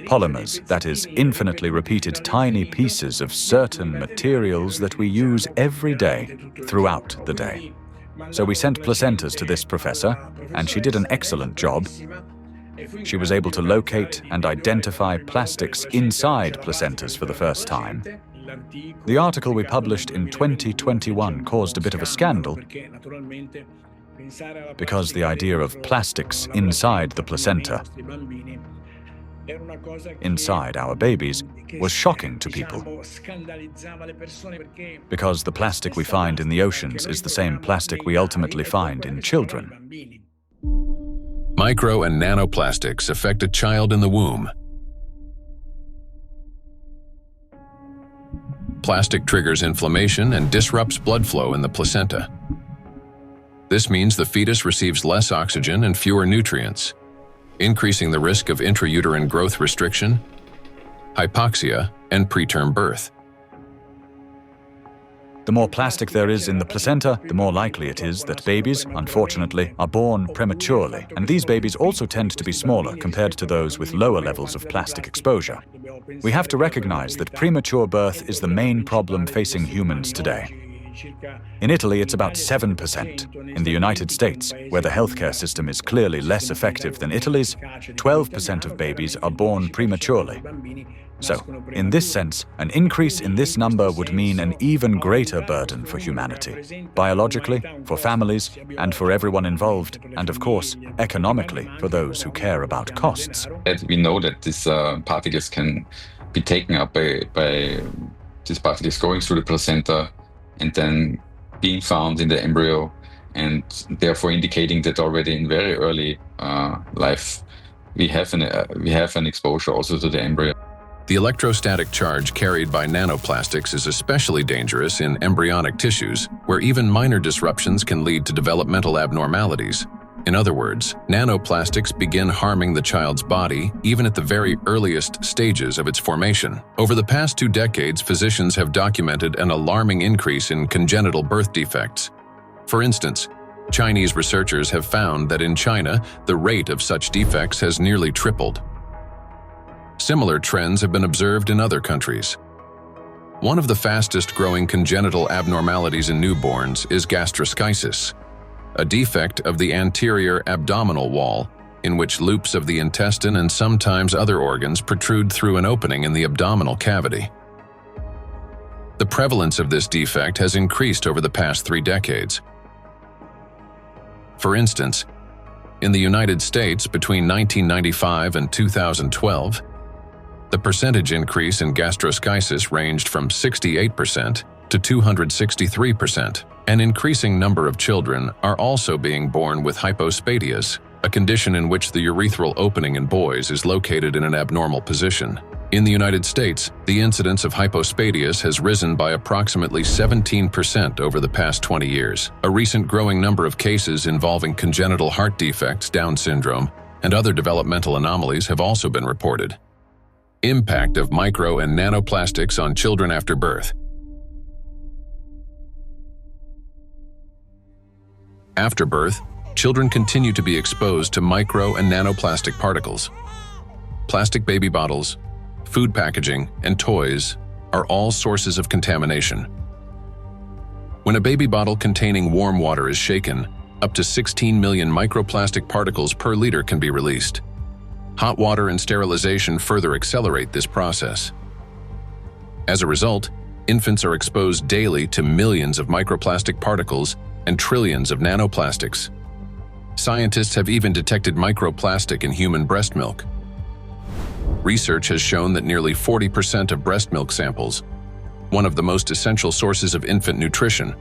polymers, that is, infinitely repeated tiny pieces of certain materials that we use every day, throughout the day. So we sent placentas to this professor, and she did an excellent job. She was able to locate and identify plastics inside placentas for the first time. The article we published in 2021 caused a bit of a scandal because the idea of plastics inside the placenta, inside our babies, was shocking to people. Because the plastic we find in the oceans is the same plastic we ultimately find in children.
Micro and nanoplastics affect a child in the womb. Plastic triggers inflammation and disrupts blood flow in the placenta. This means the fetus receives less oxygen and fewer nutrients, increasing the risk of intrauterine growth restriction, hypoxia, and preterm birth.
The more plastic there is in the placenta, the more likely it is that babies, unfortunately, are born prematurely. And these babies also tend to be smaller compared to those with lower levels of plastic exposure. We have to recognize that premature birth is the main problem facing humans today. In Italy, it's about 7%. In the United States, where the healthcare system is clearly less effective than Italy's, 12% of babies are born prematurely. So, in this sense, an increase in this number would mean an even greater burden for humanity, biologically, for families, and for everyone involved, and of course, economically, for those who care about costs.
We know that these particles can be taken up by these particles going through the placenta and then being found in the embryo, and therefore indicating that already in very early life we have an exposure also to the embryo.
The electrostatic charge carried by nanoplastics is especially dangerous in embryonic tissues, where even minor disruptions can lead to developmental abnormalities. In other words, nanoplastics begin harming the child's body even at the very earliest stages of its formation. Over the past 2 decades, physicians have documented an alarming increase in congenital birth defects. For instance, Chinese researchers have found that in China, the rate of such defects has nearly tripled. Similar trends have been observed in other countries. One of the fastest-growing congenital abnormalities in newborns is gastroschisis, a defect of the anterior abdominal wall in which loops of the intestine and sometimes other organs protrude through an opening in the abdominal cavity. The prevalence of this defect has increased over the past 3 decades. For instance, in the United States between 1995 and 2012, the percentage increase in gastroschisis ranged from 68% to 263%. An increasing number of children are also being born with hypospadias, a condition in which the urethral opening in boys is located in an abnormal position. In the United States, the incidence of hypospadias has risen by approximately 17% over the past 20 years. A recent growing number of cases involving congenital heart defects, Down syndrome, and other developmental anomalies have also been reported. Impact of micro and nanoplastics on children after birth. After birth, children continue to be exposed to micro and nanoplastic particles. Plastic baby bottles, food packaging, and toys are all sources of contamination. When a baby bottle containing warm water is shaken, up to 16 million microplastic particles per liter can be released. Hot water and sterilization further accelerate this process. As a result, infants are exposed daily to millions of microplastic particles and trillions of nanoplastics. Scientists have even detected microplastic in human breast milk. Research has shown that nearly 40% of breast milk samples, one of the most essential sources of infant nutrition,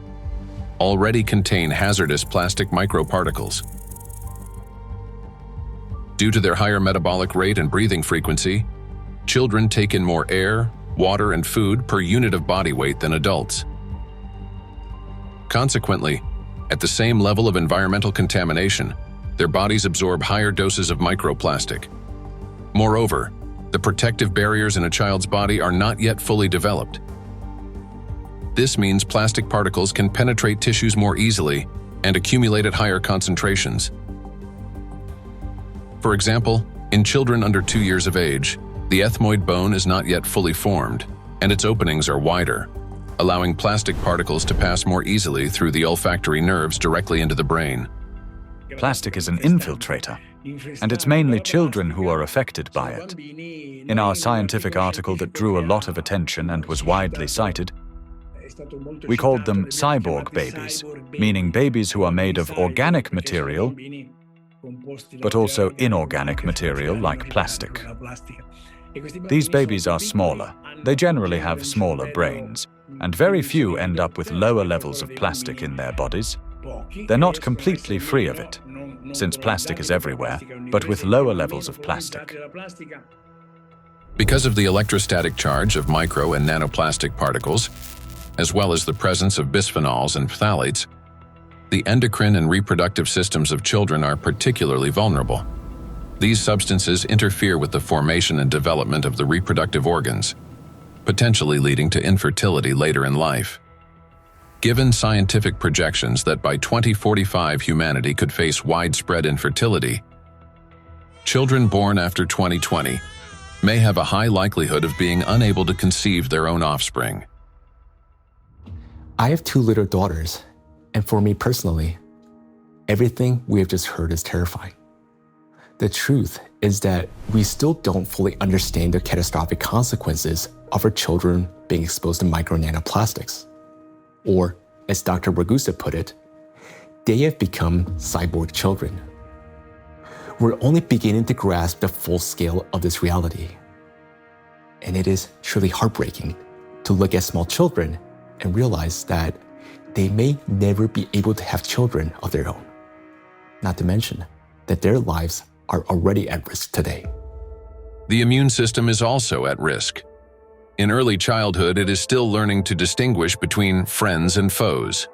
already contain hazardous plastic microparticles. Due to their higher metabolic rate and breathing frequency, children take in more air, water, and food per unit of body weight than adults. Consequently, at the same level of environmental contamination, their bodies absorb higher doses of microplastic. Moreover, the protective barriers in a child's body are not yet fully developed. This means plastic particles can penetrate tissues more easily and accumulate at higher concentrations. For example, in children under 2 years of age, the ethmoid bone is not yet fully formed, and its openings are wider, allowing plastic particles to pass more easily through the olfactory nerves directly into the brain.
Plastic is an infiltrator, and it's mainly children who are affected by it. In our scientific article that drew a lot of attention and was widely cited, we called them cyborg babies, meaning babies who are made of organic material, but also inorganic material like plastic. These babies are smaller. They generally have smaller brains, and very few end up with lower levels of plastic in their bodies. They're not completely free of it, since plastic is everywhere, but with lower levels of plastic.
Because of the electrostatic charge of micro and nanoplastic particles, as well as the presence of bisphenols and phthalates, the endocrine and reproductive systems of children are particularly vulnerable. These substances interfere with the formation and development of the reproductive organs, potentially leading to infertility later in life. Given scientific projections that by 2045 humanity could face widespread infertility, children born after 2020 may have a high likelihood of being unable to conceive their own offspring.
I have 2 little daughters, and for me personally, everything we have just heard is terrifying. The truth is that we still don't fully understand the catastrophic consequences of our children being exposed to micro nanoplastics. Or, as Dr. Ragusa put it, they have become cyborg children. We're only beginning to grasp the full scale of this reality. And it is truly heartbreaking to look at small children and realize that they may never be able to have children of their own. Not to mention that their lives are already at risk today.
The immune system is also at risk. In early childhood, it is still learning to distinguish between friends and foes.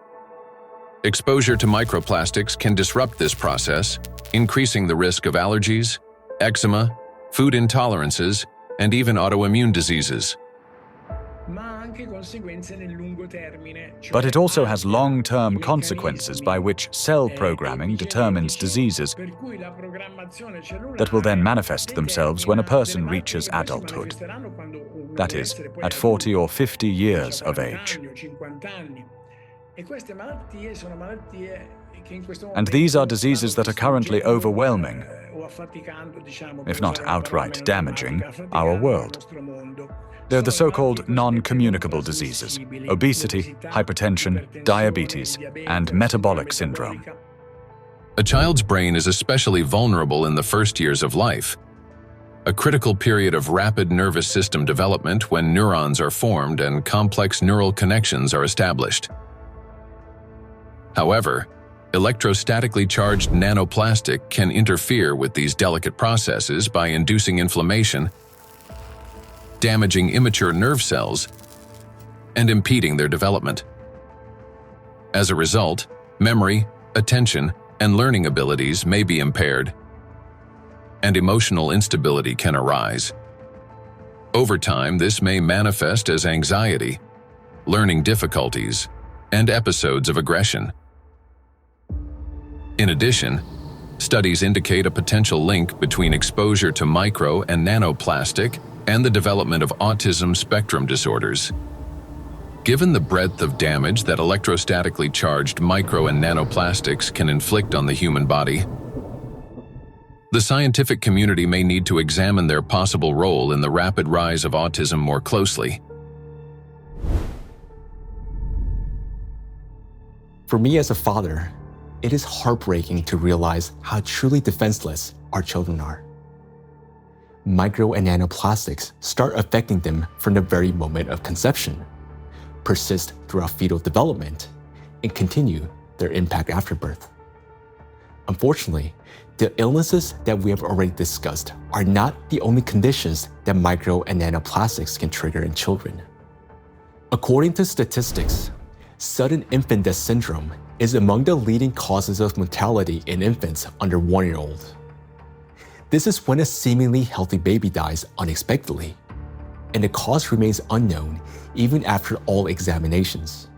Exposure to microplastics can disrupt this process, increasing the risk of allergies, eczema, food intolerances, and even autoimmune diseases.
But it also has long-term consequences by which cell programming determines diseases that will then manifest themselves when a person reaches adulthood. That is, at 40 or 50 years of age. And these are diseases that are currently overwhelming, if not outright damaging, our world. They're the so-called non-communicable diseases: obesity, hypertension, diabetes, and metabolic syndrome.
A child's brain is especially vulnerable in the first years of life. a critical period of rapid nervous system development when neurons are formed and complex neural connections are established. However, electrostatically charged nanoplastic can interfere with these delicate processes by inducing inflammation, damaging immature nerve cells, and impeding their development. As a result, memory, attention, and learning abilities may be impaired, and emotional instability can arise. Over time, this may manifest as anxiety, learning difficulties, and episodes of aggression. In addition, studies indicate a potential link between exposure to micro and nanoplastic and the development of autism spectrum disorders. Given the breadth of damage that electrostatically charged micro and nanoplastics can inflict on the human body, the scientific community may need to examine their possible role in the rapid rise of autism more closely.
For me as a father, it is heartbreaking to realize how truly defenseless our children are. Micro and nanoplastics start affecting them from the very moment of conception, persist throughout fetal development, and continue their impact after birth. Unfortunately, the illnesses that we have already discussed are not the only conditions that micro and nanoplastics can trigger in children. According to statistics, sudden infant death syndrome is among the leading causes of mortality in infants under 1 year old. This is when a seemingly healthy baby dies unexpectedly, and the cause remains unknown even after all examinations.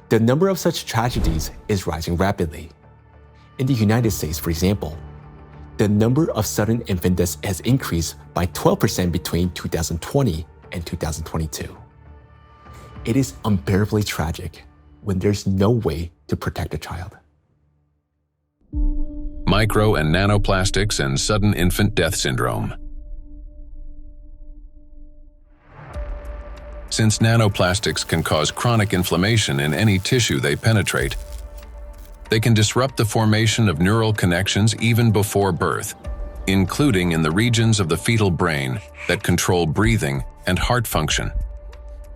The number of such tragedies is rising rapidly. In the United States, for example, the number of sudden infant deaths has increased by 12% between 2020 and 2022. It is unbearably tragic when there's no way to protect a child.
Micro and nanoplastics and sudden infant death syndrome. Since nanoplastics can cause chronic inflammation in any tissue they penetrate, they can disrupt the formation of neural connections even before birth, including in the regions of the fetal brain that control breathing and heart function.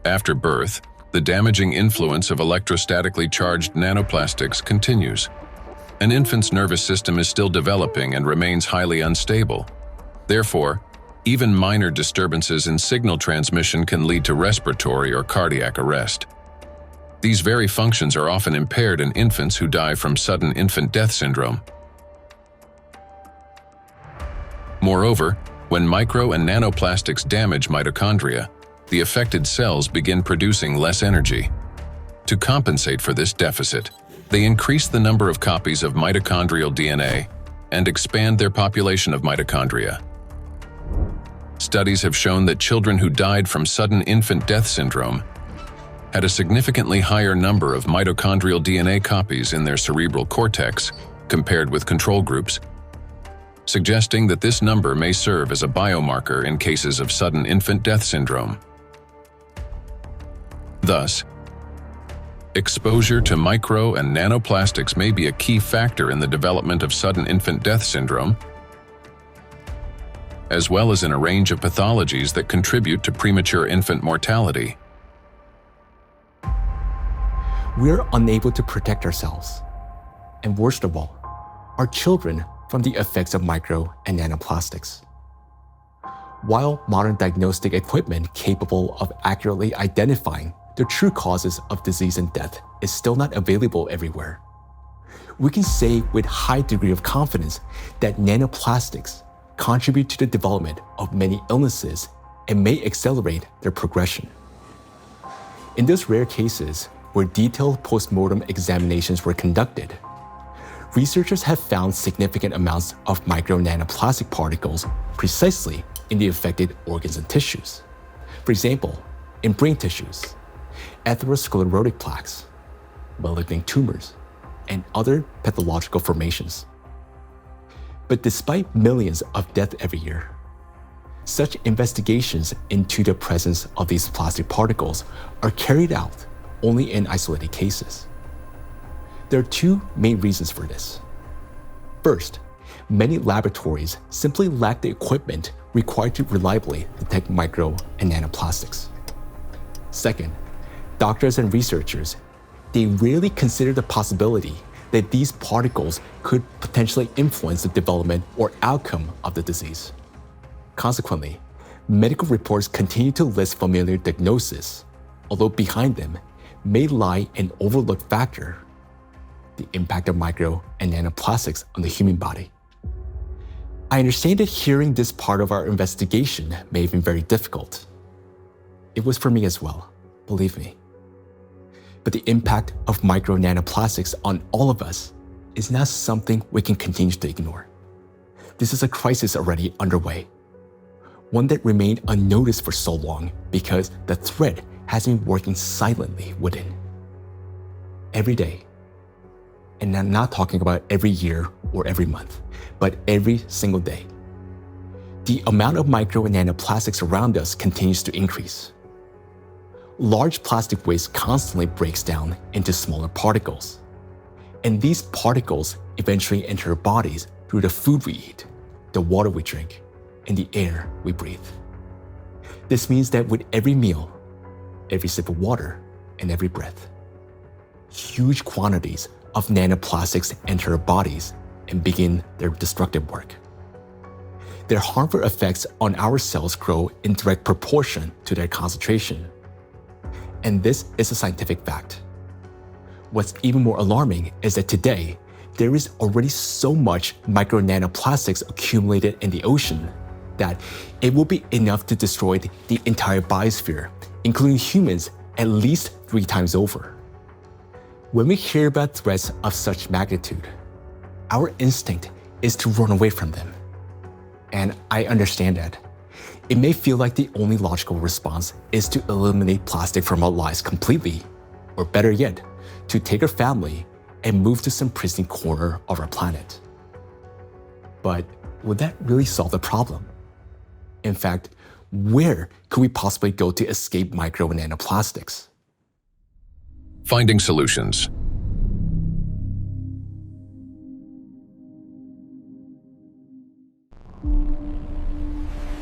After birth, the damaging influence of electrostatically charged nanoplastics continues. An infant's nervous system is still developing and remains highly unstable. Therefore, even minor disturbances in signal transmission can lead to respiratory or cardiac arrest. These very functions are often impaired in infants who die from sudden infant death syndrome. Moreover, when micro and nanoplastics damage mitochondria, the affected cells begin producing less energy. To compensate for this deficit, they increase the number of copies of mitochondrial DNA and expand their population of mitochondria. Studies have shown that children who died from sudden infant death syndrome had a significantly higher number of mitochondrial DNA copies in their cerebral cortex compared with control groups, suggesting that this number may serve as a biomarker in cases of sudden infant death syndrome. Thus, exposure to micro and nanoplastics may be a key factor in the development of sudden infant death syndrome, as well as in a range of pathologies that contribute to premature infant mortality.
We are unable to protect ourselves, and worst of all, our children from the effects of micro and nanoplastics. While modern diagnostic equipment capable of accurately identifying the true causes of disease and death is still not available everywhere, we can say with high degree of confidence that nanoplastics contribute to the development of many illnesses and may accelerate their progression. In those rare cases where detailed postmortem examinations were conducted, researchers have found significant amounts of micro-nanoplastic particles precisely in the affected organs and tissues. For example, in brain tissues, atherosclerotic plaques, malignant tumors, and other pathological formations. But despite millions of deaths every year, such investigations into the presence of these plastic particles are carried out only in isolated cases. There are two main reasons for this. First, many laboratories simply lack the equipment required to reliably detect micro and nanoplastics. Second, doctors and researchers, they rarely consider the possibility that these particles could potentially influence the development or outcome of the disease. Consequently, medical reports continue to list familiar diagnoses, although behind them may lie an overlooked factor: the impact of micro and nanoplastics on the human body. I understand that hearing this part of our investigation may have been very difficult. It was for me as well, believe me. But the impact of micro nanoplastics on all of us is not something we can continue to ignore. This is a crisis already underway, one that remained unnoticed for so long because the threat has been working silently within. Every day, and I'm not talking about every year or every month, but every single day, the amount of micro and nanoplastics around us continues to increase. Large plastic waste constantly breaks down into smaller particles, and these particles eventually enter our bodies through the food we eat, the water we drink, and the air we breathe. This means that with every meal, every sip of water, and every breath, huge quantities of nanoplastics enter our bodies and begin their destructive work. Their harmful effects on our cells grow in direct proportion to their concentration. And this is a scientific fact. What's even more alarming is that today, there is already so much micro nanoplastics accumulated in the ocean that it will be enough to destroy the entire biosphere, including humans, at least 3 times over. When we hear about threats of such magnitude, our instinct is to run away from them. And I understand that. It may feel like the only logical response is to eliminate plastic from our lives completely, or better yet, to take our family and move to some pristine corner of our planet. But would that really solve the problem? In fact, where could we possibly go to escape micro and nanoplastics?
Finding solutions.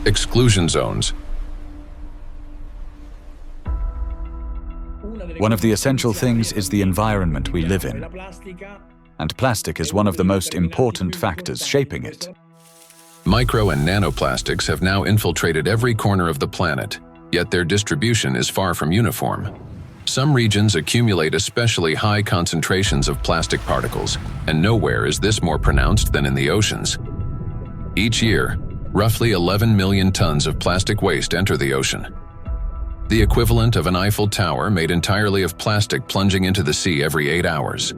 Exclusion zones.
One of the essential things is the environment we live in, and plastic is one of the most important factors shaping it.
Micro and nanoplastics have now infiltrated every corner of the planet, yet their distribution is far from uniform. Some regions accumulate especially high concentrations of plastic particles, and nowhere is this more pronounced than in the oceans. Each year, roughly 11 million tons of plastic waste enter the ocean. The equivalent of an Eiffel Tower made entirely of plastic plunging into the sea every 8 hours,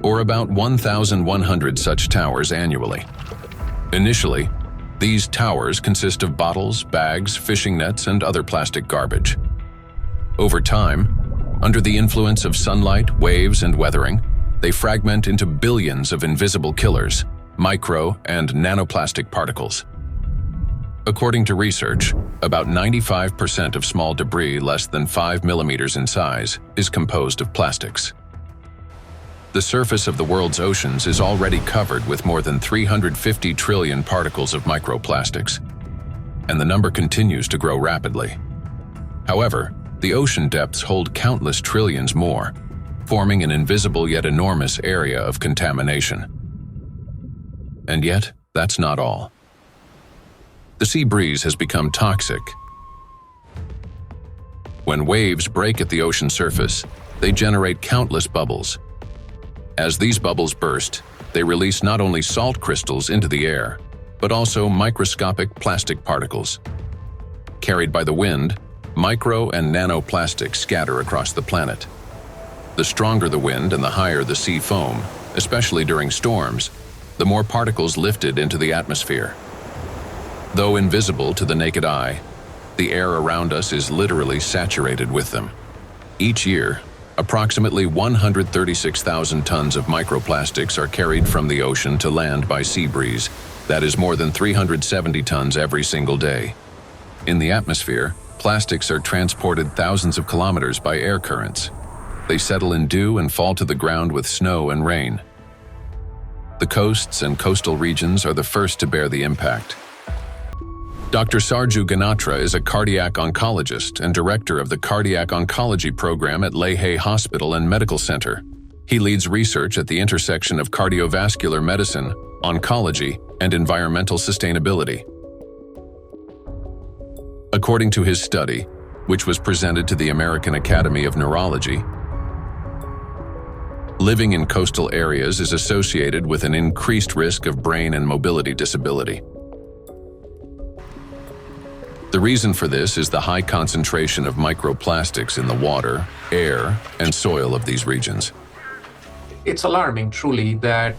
or about 1,100 such towers annually. Initially, these towers consist of bottles, bags, fishing nets, and other plastic garbage. Over time, under the influence of sunlight, waves, and weathering, they fragment into billions of invisible killers, micro and nanoplastic particles. According to research, about 95% of small debris less than 5 millimeters in size is composed of plastics. The surface of the world's oceans is already covered with more than 350 trillion particles of microplastics, and the number continues to grow rapidly. However, the ocean depths hold countless trillions more, forming an invisible yet enormous area of contamination. And yet, that's not all. The sea breeze has become toxic. When waves break at the ocean surface, they generate countless bubbles. As these bubbles burst, they release not only salt crystals into the air, but also microscopic plastic particles. Carried by the wind, micro and nanoplastics scatter across the planet. The stronger the wind and the higher the sea foam, especially during storms, the more particles lifted into the atmosphere. Though invisible to the naked eye, the air around us is literally saturated with them. Each year, approximately 136,000 tons of microplastics are carried from the ocean to land by sea breeze. That is more than 370 tons every single day. In the atmosphere, plastics are transported thousands of kilometers by air currents. They settle in dew and fall to the ground with snow and rain. The coasts and coastal regions are the first to bear the impact. Dr. Sarju Ganatra is a cardiac oncologist and director of the Cardiac Oncology Program at Lehigh Hospital and Medical Center. He leads research at the intersection of cardiovascular medicine, oncology, and environmental sustainability. According to his study, which was presented to the American Academy of Neurology, living in coastal areas is associated with an increased risk of brain and mobility disability. The reason for this is the high concentration of microplastics in the water, air, and soil of these regions.
It's alarming, truly, that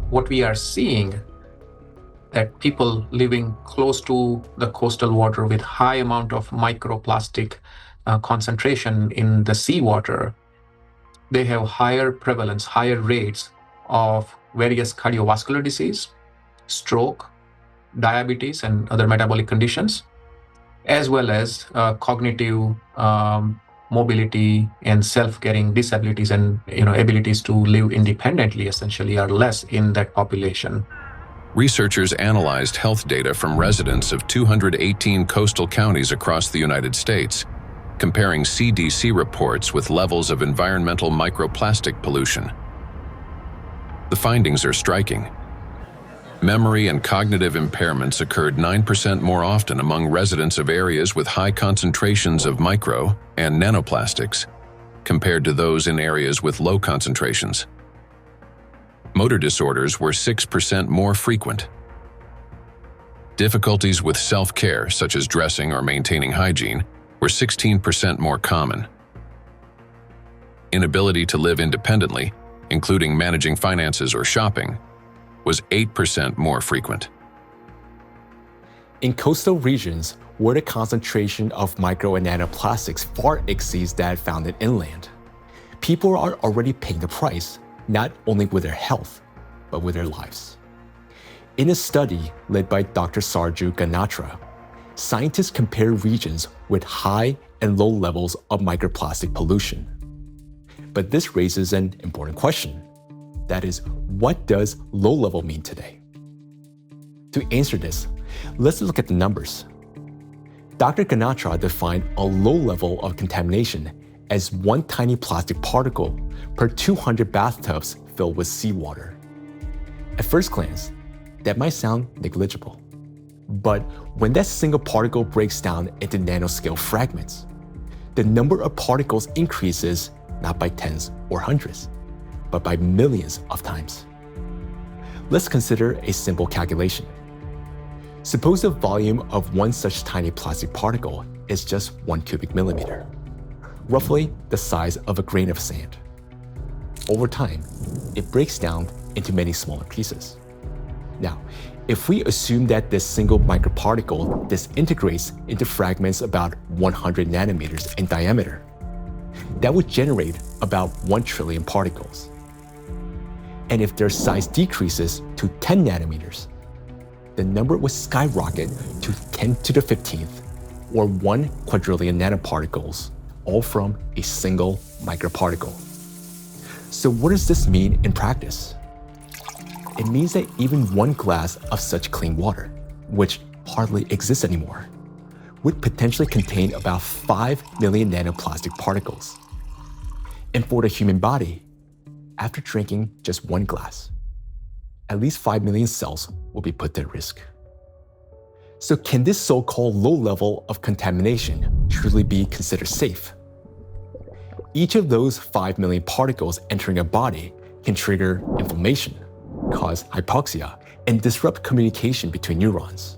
what we are seeing, that people living close to the coastal water with high amount of microplastic concentration in the seawater, they have higher prevalence, higher rates of various cardiovascular disease, stroke, diabetes, and other metabolic conditions, as well as cognitive mobility and self-caring disabilities and abilities to live independently essentially are less in that population.
Researchers analyzed health data from residents of 218 coastal counties across the United States, comparing CDC reports with levels of environmental microplastic pollution. The findings are striking. Memory and cognitive impairments occurred 9% more often among residents of areas with high concentrations of micro and nanoplastics compared to those in areas with low concentrations. Motor disorders were 6% more frequent. Difficulties with self-care, such as dressing or maintaining hygiene, were 16% more common. Inability to live independently, including managing finances or shopping, was 8% more frequent.
In coastal regions, where the concentration of micro and nanoplastics far exceeds that found in inland, people are already paying the price, not only with their health, but with their lives. In a study led by Dr. Sarju Ganatra, scientists compared regions with high and low levels of microplastic pollution. But this raises an important question. That is, what does low level mean today? To answer this, let's look at the numbers. Dr. Ganatra defined a low level of contamination as one tiny plastic particle per 200 bathtubs filled with seawater. At first glance, that might sound negligible. But when that single particle breaks down into nanoscale fragments, the number of particles increases not by tens or hundreds, but by millions of times. Let's consider a simple calculation. Suppose the volume of one such tiny plastic particle is just 1 cubic millimeter, roughly the size of a grain of sand. Over time, it breaks down into many smaller pieces. Now, if we assume that this single microparticle disintegrates into fragments about 100 nanometers in diameter, that would generate about 1 trillion particles. And if their size decreases to 10 nanometers, the number would skyrocket to 10 to the 15th, or 1 quadrillion nanoparticles, all from a single microparticle. So what does this mean in practice? It means that even one glass of such clean water, which hardly exists anymore, would potentially contain about 5 million nanoplastic particles. And for the human body, after drinking just one glass, at least 5 million cells will be put at risk. So can this so-called low level of contamination truly be considered safe? Each of those 5 million particles entering a body can trigger inflammation, cause hypoxia, and disrupt communication between neurons.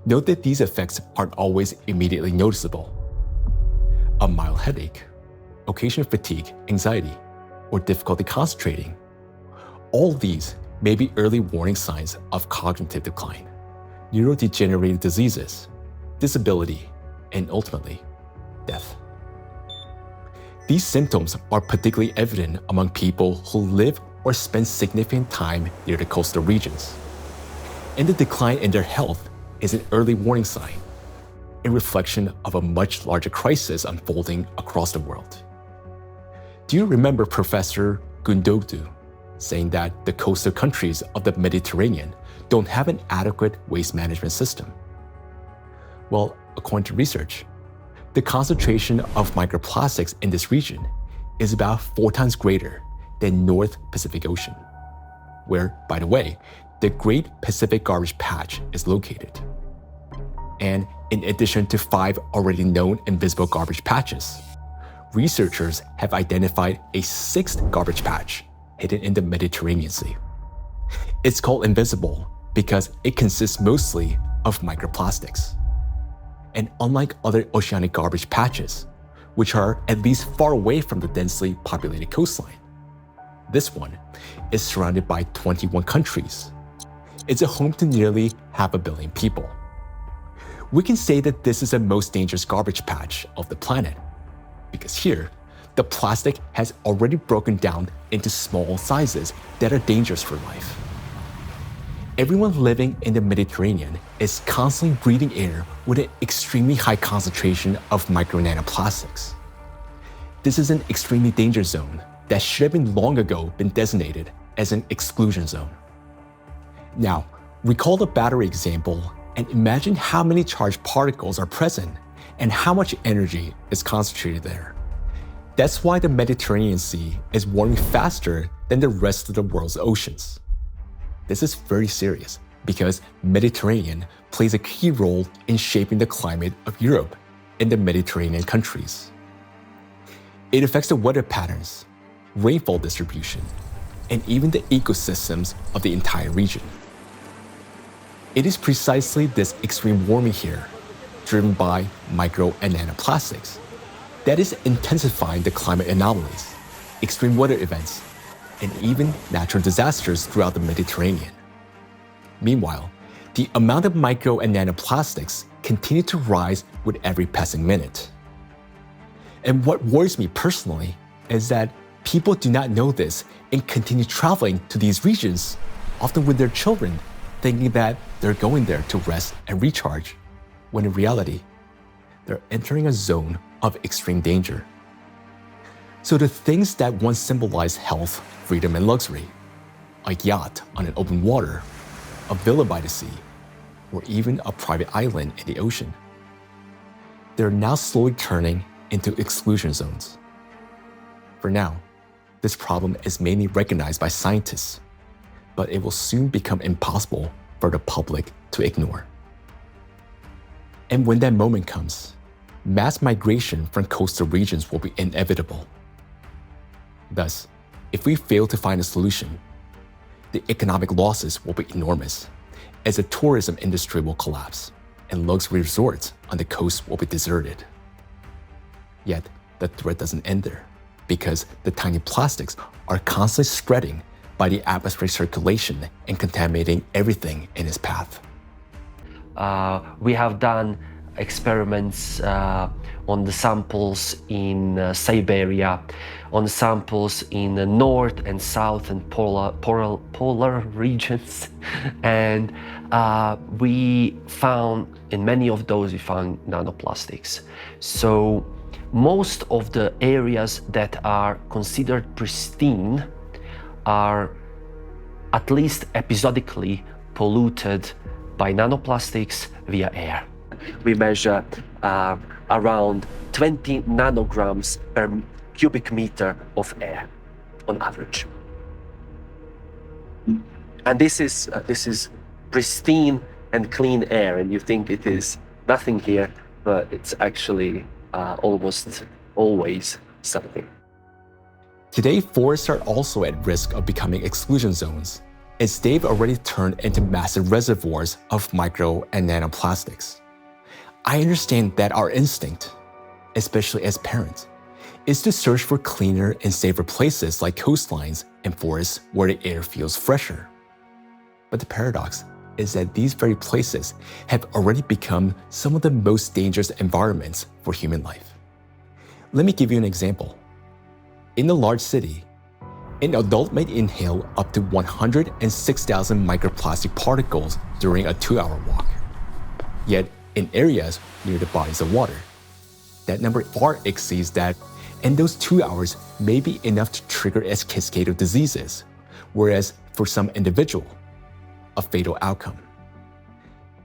Note that these effects aren't always immediately noticeable. A mild headache, occasional fatigue, anxiety, or difficulty concentrating. All these may be early warning signs of cognitive decline, neurodegenerative diseases, disability, and ultimately, death. These symptoms are particularly evident among people who live or spend significant time near the coastal regions. And the decline in their health is an early warning sign, a reflection of a much larger crisis unfolding across the world. Do you remember Professor Gundogdu, saying that the coastal countries of the Mediterranean don't have an adequate waste management system. Well, according to research, the concentration of microplastics in this region is about 4 times greater than North Pacific Ocean, where, by the way, the Great Pacific Garbage Patch is located. And in addition to 5 already known invisible garbage patches, researchers have identified a 6th garbage patch hidden in the Mediterranean Sea. It's called invisible because it consists mostly of microplastics. And unlike other oceanic garbage patches, which are at least far away from the densely populated coastline, this one is surrounded by 21 countries. It's a home to nearly 500 million people. We can say that this is the most dangerous garbage patch of the planet, because here, the plastic has already broken down into small sizes that are dangerous for life. Everyone living in the Mediterranean is constantly breathing air with an extremely high concentration of micro-nanoplastics. This is an extremely dangerous zone that should have been long ago been designated as an exclusion zone. Now, recall the battery example and imagine how many charged particles are present and how much energy is concentrated there. That's why the Mediterranean Sea is warming faster than the rest of the world's oceans. This is very serious because Mediterranean plays a key role in shaping the climate of Europe and the Mediterranean countries. It affects the weather patterns, rainfall distribution, and even the ecosystems of the entire region. It is precisely this extreme warming here, driven by micro and nanoplastics, that is intensifying the climate anomalies, extreme weather events, and even natural disasters throughout the Mediterranean. Meanwhile, the amount of micro and nanoplastics continue to rise with every passing minute. And what worries me personally is that people do not know this and continue traveling to these regions, often with their children, thinking that they're going there to rest and recharge, when in reality, they're entering a zone of extreme danger. So the things that once symbolized health, freedom, and luxury, a yacht on an open water, a villa by the sea, or even a private island in the ocean, they're now slowly turning into exclusion zones. For now, this problem is mainly recognized by scientists, but it will soon become impossible for the public to ignore. And when that moment comes, mass migration from coastal regions will be inevitable. Thus, if we fail to find a solution, the economic losses will be enormous, as the tourism industry will collapse and luxury resorts on the coast will be deserted. Yet, the threat doesn't end there, because the tiny plastics are constantly spreading by the atmospheric circulation and contaminating everything in its path.
We have done experiments on the samples in Siberia, on samples in the north and south and polar regions, and we found in many of those we found nanoplastics. So most of the areas that are considered pristine are at least episodically polluted by nanoplastics via air. We measure around 20 nanograms per cubic meter of air on average. And this is pristine and clean air, and you think it is nothing here, but it's actually almost always something.
Today, forests are also at risk of becoming exclusion zones, as they've already turned into massive reservoirs of micro and nanoplastics. I understand that our instinct, especially as parents, is to search for cleaner and safer places like coastlines and forests where the air feels fresher. But the paradox is that these very places have already become some of the most dangerous environments for human life. Let me give you an example. In a large city, an adult may inhale up to 106,000 microplastic particles during a 2-hour walk. Yet, in areas near the bodies of water, that number far exceeds that, and those 2 hours may be enough to trigger a cascade of diseases, whereas for some individual, a fatal outcome.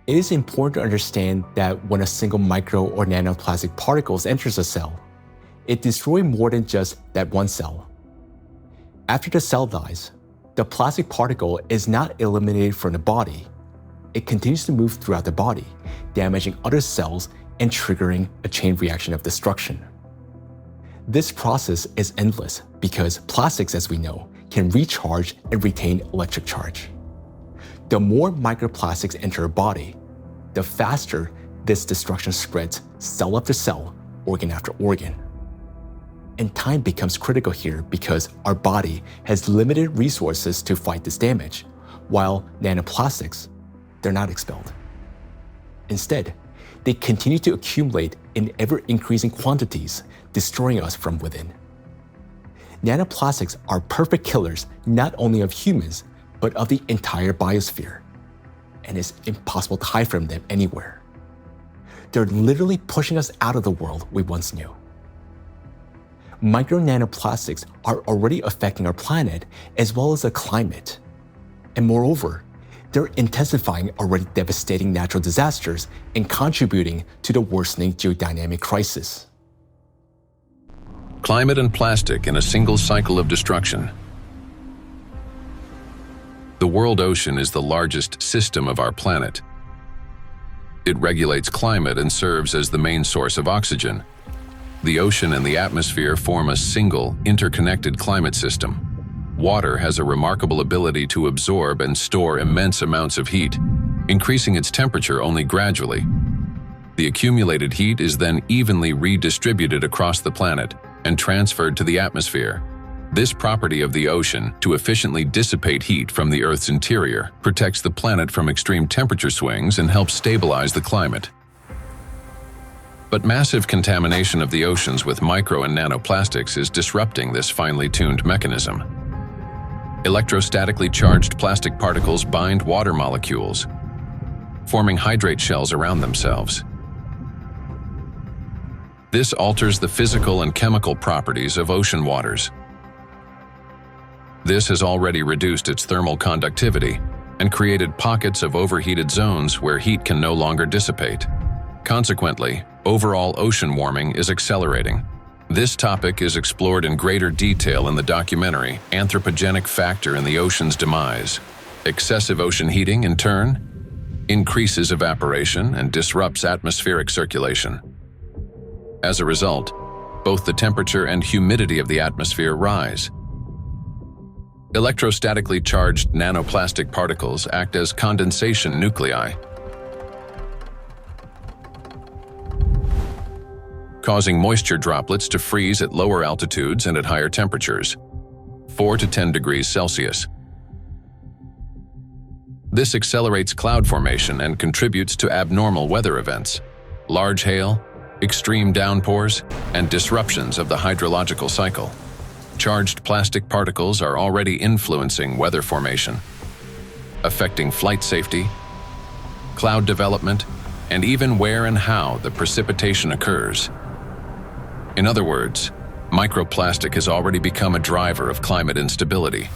It is important to understand that when a single micro or nanoplastic particles enters a cell, it destroys more than just that one cell. After the cell dies, the plastic particle is not eliminated from the body. It continues to move throughout the body, damaging other cells and triggering a chain reaction of destruction. This process is endless because plastics, as we know, can recharge and retain electric charge. The more microplastics enter a body, the faster this destruction spreads cell after cell, organ after organ. And time becomes critical here because our body has limited resources to fight this damage, while nanoplastics, they're not expelled. Instead, they continue to accumulate in ever-increasing quantities, destroying us from within. Nanoplastics are perfect killers not only of humans, but of the entire biosphere, and it's impossible to hide from them anywhere. They're literally pushing us out of the world we once knew. Micro nanoplastics are already affecting our planet as well as the climate. And moreover, they're intensifying already devastating natural disasters and contributing to the worsening geodynamic crisis.
Climate and plastic in a single cycle of destruction. The world ocean is the largest system of our planet. It regulates climate and serves as the main source of oxygen. The ocean and the atmosphere form a single, interconnected climate system. Water has a remarkable ability to absorb and store immense amounts of heat, increasing its temperature only gradually. The accumulated heat is then evenly redistributed across the planet and transferred to the atmosphere. This property of the ocean to efficiently dissipate heat from the Earth's interior protects the planet from extreme temperature swings and helps stabilize the climate. But massive contamination of the oceans with micro and nanoplastics is disrupting this finely tuned mechanism. Electrostatically charged plastic particles bind water molecules, forming hydrate shells around themselves. This alters the physical and chemical properties of ocean waters. This has already reduced its thermal conductivity and created pockets of overheated zones where heat can no longer dissipate. Consequently, overall ocean warming is accelerating. This topic is explored in greater detail in the documentary Anthropogenic Factor in the Ocean's Demise. Excessive ocean heating, in turn, increases evaporation and disrupts atmospheric circulation. As a result, both the temperature and humidity of the atmosphere rise. Electrostatically charged nanoplastic particles act as condensation nuclei, causing moisture droplets to freeze at lower altitudes and at higher temperatures, 4 to 10 degrees Celsius. This accelerates cloud formation and contributes to abnormal weather events, large hail, extreme downpours, and disruptions of the hydrological cycle. Charged plastic particles are already influencing weather formation, affecting flight safety, cloud development, and even where and how the precipitation occurs. In other words, microplastic has already become a driver of climate instability.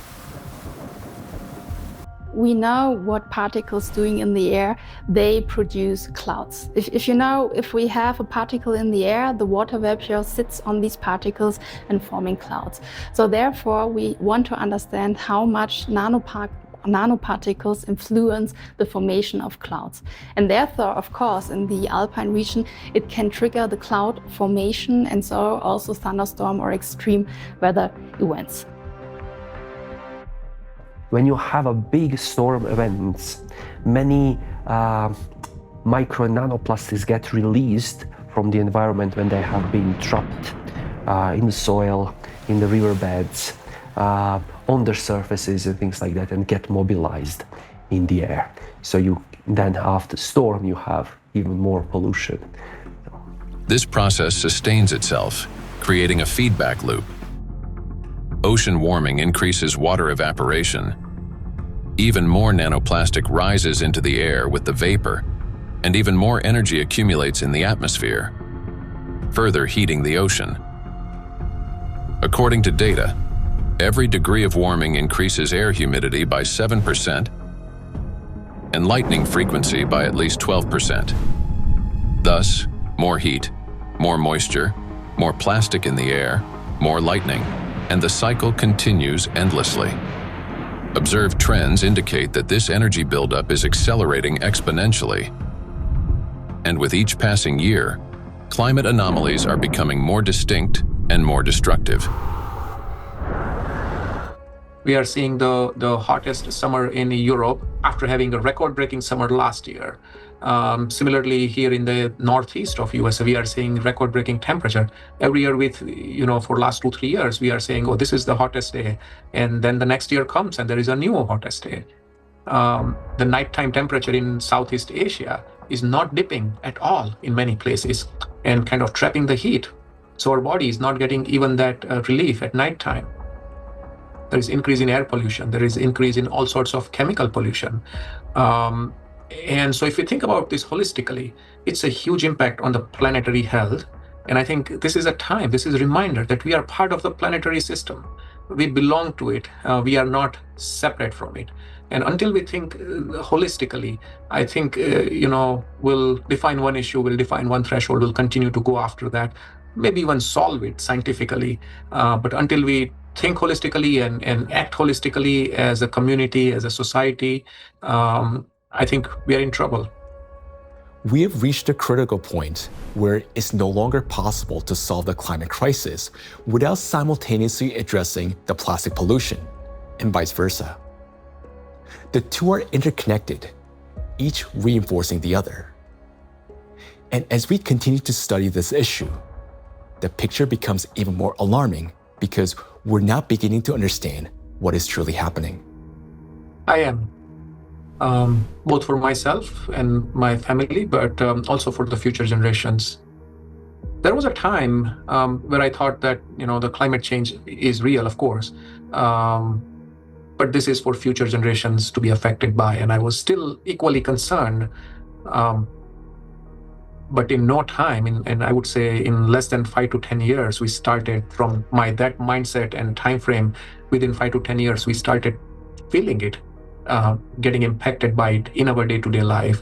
We know what particles doing in the air, they produce clouds. If we have a particle in the air, the water vapor sits on these particles and forming clouds. So therefore, we want to understand how much nanoparticles influence the formation of clouds. And therefore, of course, in the alpine region, it can trigger the cloud formation and so also thunderstorm or extreme weather events.
When you have a big storm event, many micro and nanoplastics get released from the environment when they have been trapped in the soil, in the riverbeds, on their surfaces and things like that, and get mobilized in the air. So then after storm, you have even more pollution.
This process sustains itself, creating a feedback loop. Ocean warming increases water evaporation. Even more nanoplastic rises into the air with the vapor, and even more energy accumulates in the atmosphere, further heating the ocean. According to data, Every degree of warming increases air humidity by 7% and lightning frequency by at least 12%. Thus, more heat, more moisture, more plastic in the air, more lightning, and the cycle continues endlessly. Observed trends indicate that this energy buildup is accelerating exponentially. And with each passing year, climate anomalies are becoming more distinct and more destructive.
We are seeing the hottest summer in Europe after having a record-breaking summer last year. Similarly, here in the northeast of US, we are seeing record-breaking temperature. Every year for last 2-3 years, we are saying, oh, this is the hottest day. And then the next year comes and there is a new hottest day. The nighttime temperature in Southeast Asia is not dipping at all in many places and kind of trapping the heat. So our body is not getting even that relief at nighttime. There is increase in air pollution. There is increase in all sorts of chemical pollution. And so if you think about this holistically, it's a huge impact on the planetary health. And I think this is a reminder that we are part of the planetary system. We belong to it. We are not separate from it. And until we think holistically, I think, we'll define one issue, we'll define one threshold, we'll continue to go after that, maybe even solve it scientifically. But until we think holistically and act holistically as a community, as a society, I think we are in trouble.
We have reached a critical point where it's no longer possible to solve the climate crisis without simultaneously addressing the plastic pollution, and vice versa. The two are interconnected, each reinforcing the other. And as we continue to study this issue, the picture becomes even more alarming because we're now beginning to understand what is truly happening.
I am. Both for myself and my family, but also for the future generations. There was a time where I thought that, the climate change is real, of course, but this is for future generations to be affected by, and I was still equally concerned. But in no time, and I would say in less than 5 to 10 years, we started from that mindset and time frame. Within 5 to 10 years, we started feeling it, getting impacted by it in our day-to-day life.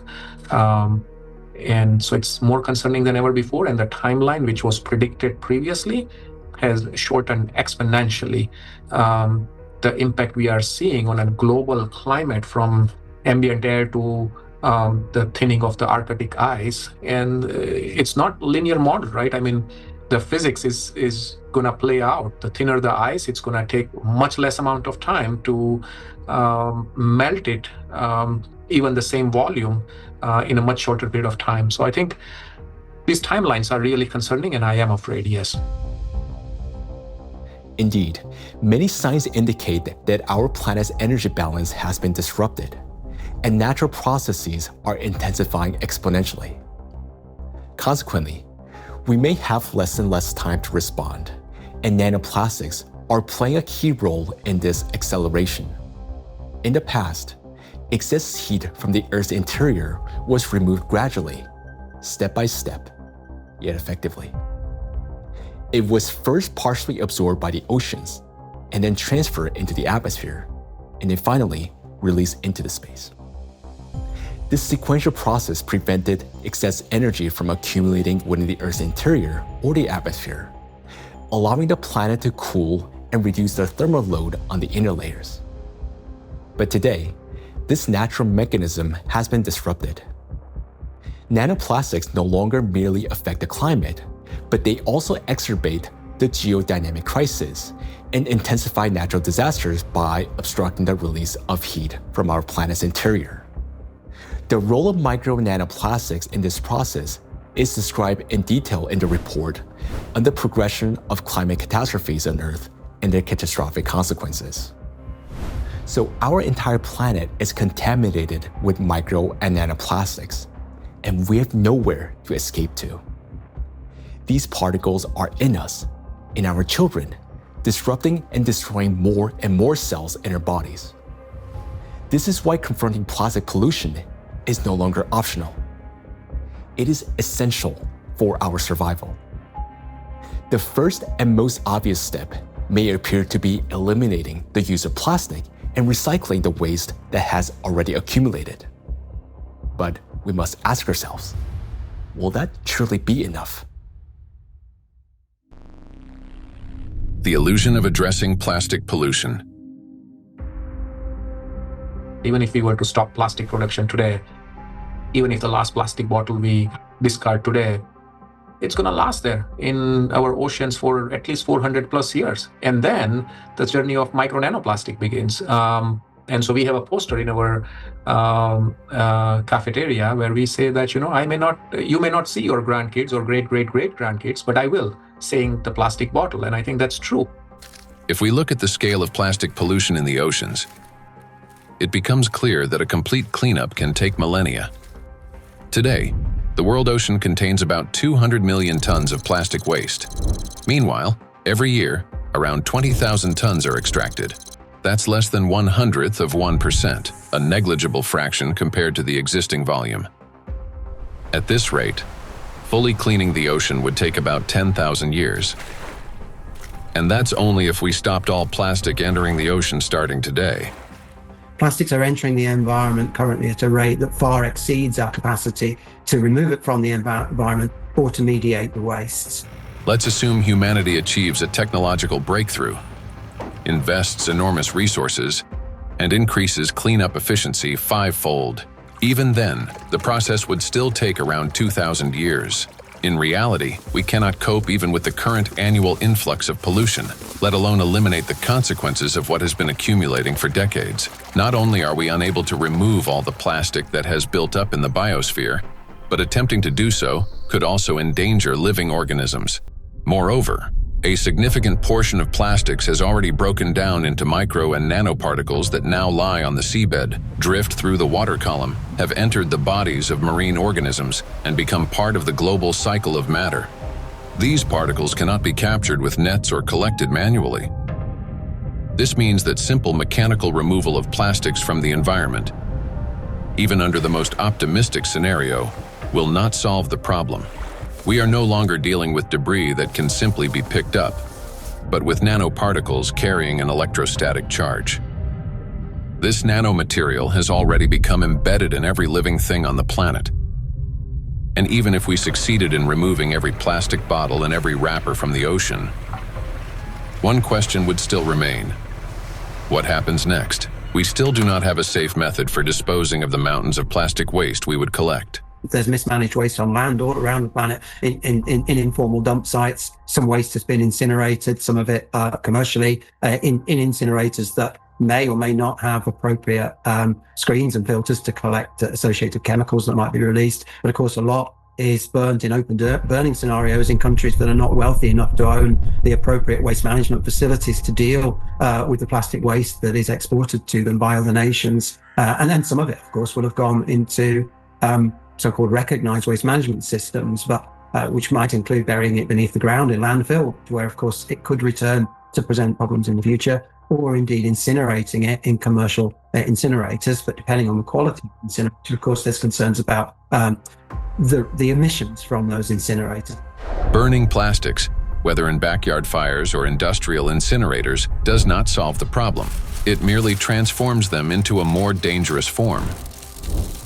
And so it's more concerning than ever before. And the timeline, which was predicted previously, has shortened exponentially. The impact we are seeing on a global climate, from ambient air to the thinning of the Arctic ice, and it's not linear model, right? I mean, the physics is going to play out. The thinner the ice, it's going to take much less amount of time to melt it, even the same volume, in a much shorter period of time. So I think these timelines are really concerning, and I am afraid, yes.
Indeed, many signs indicate that our planet's energy balance has been disrupted, and natural processes are intensifying exponentially. Consequently, we may have less and less time to respond, and nanoplastics are playing a key role in this acceleration. In the past, excess heat from the Earth's interior was removed gradually, step by step, yet effectively. It was first partially absorbed by the oceans, and then transferred into the atmosphere, and then finally released into the space. This sequential process prevented excess energy from accumulating within the Earth's interior or the atmosphere, allowing the planet to cool and reduce the thermal load on the inner layers. But today, this natural mechanism has been disrupted. Nanoplastics no longer merely affect the climate, but they also exacerbate the geodynamic crisis and intensify natural disasters by obstructing the release of heat from our planet's interior. The role of micro nanoplastics in this process is described in detail in the report on the progression of climate catastrophes on Earth and their catastrophic consequences. So our entire planet is contaminated with micro and nanoplastics, and we have nowhere to escape to. These particles are in us, in our children, disrupting and destroying more and more cells in our bodies. This is why confronting plastic pollution is no longer optional. It is essential for our survival. The first and most obvious step may appear to be eliminating the use of plastic and recycling the waste that has already accumulated. But we must ask ourselves, will that truly be enough?
The illusion of addressing plastic pollution.
Even if we were to stop plastic production today, even if the last plastic bottle we discard today, it's going to last there in our oceans for at least 400 plus years. And then the journey of micro nanoplastic begins. And so we have a poster in our cafeteria where we say that, you may not see your grandkids or great-great-great-grandkids, but I will, saying the plastic bottle. And I think that's true.
If we look at the scale of plastic pollution in the oceans, it becomes clear that a complete cleanup can take millennia. Today, the world ocean contains about 200 million tons of plastic waste. Meanwhile, every year, around 20,000 tons are extracted. That's less than 1/100th of 1%, a negligible fraction compared to the existing volume. At this rate, fully cleaning the ocean would take about 10,000 years. And that's only if we stopped all plastic entering the ocean starting today.
Plastics are entering the environment currently at a rate that far exceeds our capacity to remove it from the environment or to mediate the wastes.
Let's assume humanity achieves a technological breakthrough, invests enormous resources, and increases cleanup efficiency 5-fold. Even then, the process would still take around 2,000 years. In reality, we cannot cope even with the current annual influx of pollution, let alone eliminate the consequences of what has been accumulating for decades. Not only are we unable to remove all the plastic that has built up in the biosphere, but attempting to do so could also endanger living organisms. Moreover, a significant portion of plastics has already broken down into micro and nanoparticles that now lie on the seabed, drift through the water column, have entered the bodies of marine organisms, and become part of the global cycle of matter. These particles cannot be captured with nets or collected manually. This means that simple mechanical removal of plastics from the environment, even under the most optimistic scenario, will not solve the problem. We are no longer dealing with debris that can simply be picked up, but with nanoparticles carrying an electrostatic charge. This nanomaterial has already become embedded in every living thing on the planet. And even if we succeeded in removing every plastic bottle and every wrapper from the ocean, one question would still remain. What happens next? We still do not have a safe method for disposing of the mountains of plastic waste we would collect.
There's mismanaged waste on land all around the planet in informal dump sites. Some waste has been incinerated, some of it commercially in incinerators that may or may not have appropriate screens and filters to collect associated chemicals that might be released. But of course, a lot is burned in open burning scenarios in countries that are not wealthy enough to own the appropriate waste management facilities to deal with the plastic waste that is exported to them by other nations. And then some of it, of course, will have gone into so-called recognized waste management systems, but which might include burying it beneath the ground in landfill, where of course it could return to present problems in the future, or indeed incinerating it in commercial incinerators. But depending on the quality of incinerator, of course, there's concerns about the emissions from those incinerators.
Burning plastics, whether in backyard fires or industrial incinerators, does not solve the problem. It merely transforms them into a more dangerous form.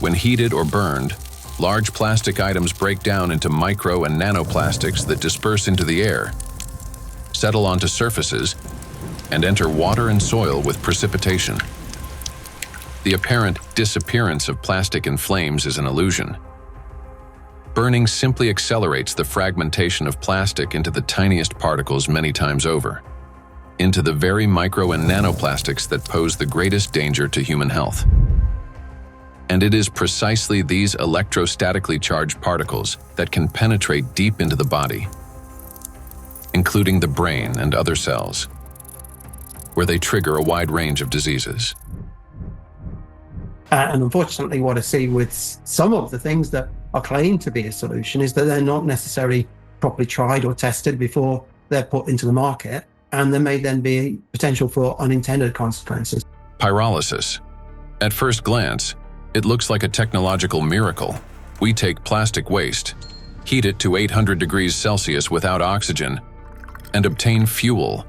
When heated or burned, large plastic items break down into micro and nanoplastics that disperse into the air, settle onto surfaces, and enter water and soil with precipitation. The apparent disappearance of plastic in flames is an illusion. Burning simply accelerates the fragmentation of plastic into the tiniest particles many times over, into the very micro and nanoplastics that pose the greatest danger to human health. And it is precisely these electrostatically charged particles that can penetrate deep into the body, including the brain and other cells, where they trigger a wide range of diseases.
And unfortunately, what I see with some of the things that are claimed to be a solution is that they're not necessarily properly tried or tested before they're put into the market, and there may then be potential for unintended consequences.
Pyrolysis. At first glance, it looks like a technological miracle. We take plastic waste, heat it to 800 degrees Celsius without oxygen, and obtain fuel,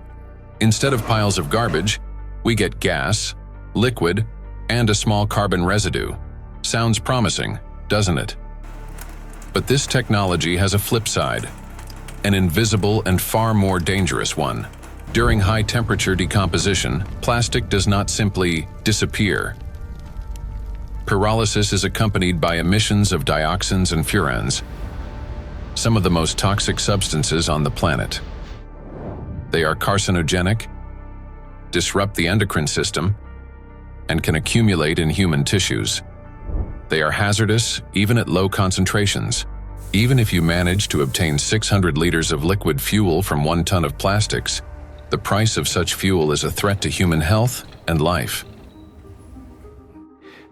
Instead of piles of garbage, we get gas, liquid, and a small carbon residue. Sounds promising, doesn't it? But this technology has a flip side, an invisible and far more dangerous one. During high-temperature decomposition, plastic does not simply disappear. Pyrolysis is accompanied by emissions of dioxins and furans, some of the most toxic substances on the planet. They are carcinogenic, disrupt the endocrine system, and can accumulate in human tissues. They are hazardous even at low concentrations. Even if you manage to obtain 600 liters of liquid fuel from 1 ton of plastics, the price of such fuel is a threat to human health and life.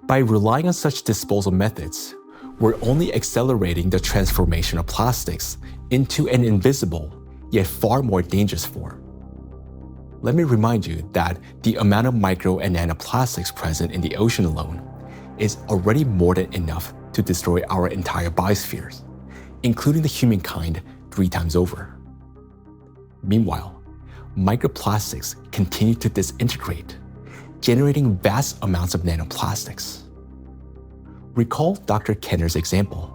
By relying on such disposal methods, we're only accelerating the transformation of plastics into an invisible, yet far more dangerous form. Let me remind you that the amount of micro and nanoplastics present in the ocean alone is already more than enough to destroy our entire biospheres, including the humankind 3 times over. Meanwhile, microplastics continue to disintegrate, generating vast amounts of nanoplastics. Recall Dr. Kenner's example.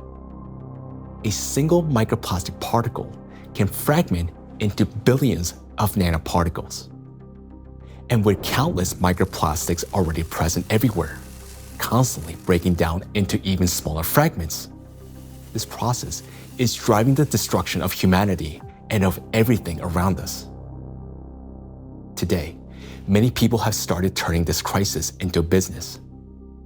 A single microplastic particle can fragment into billions of nanoparticles. And with countless microplastics already present everywhere, constantly breaking down into even smaller fragments, this process is driving the destruction of humanity and of everything around us. Today, many people have started turning this crisis into a business,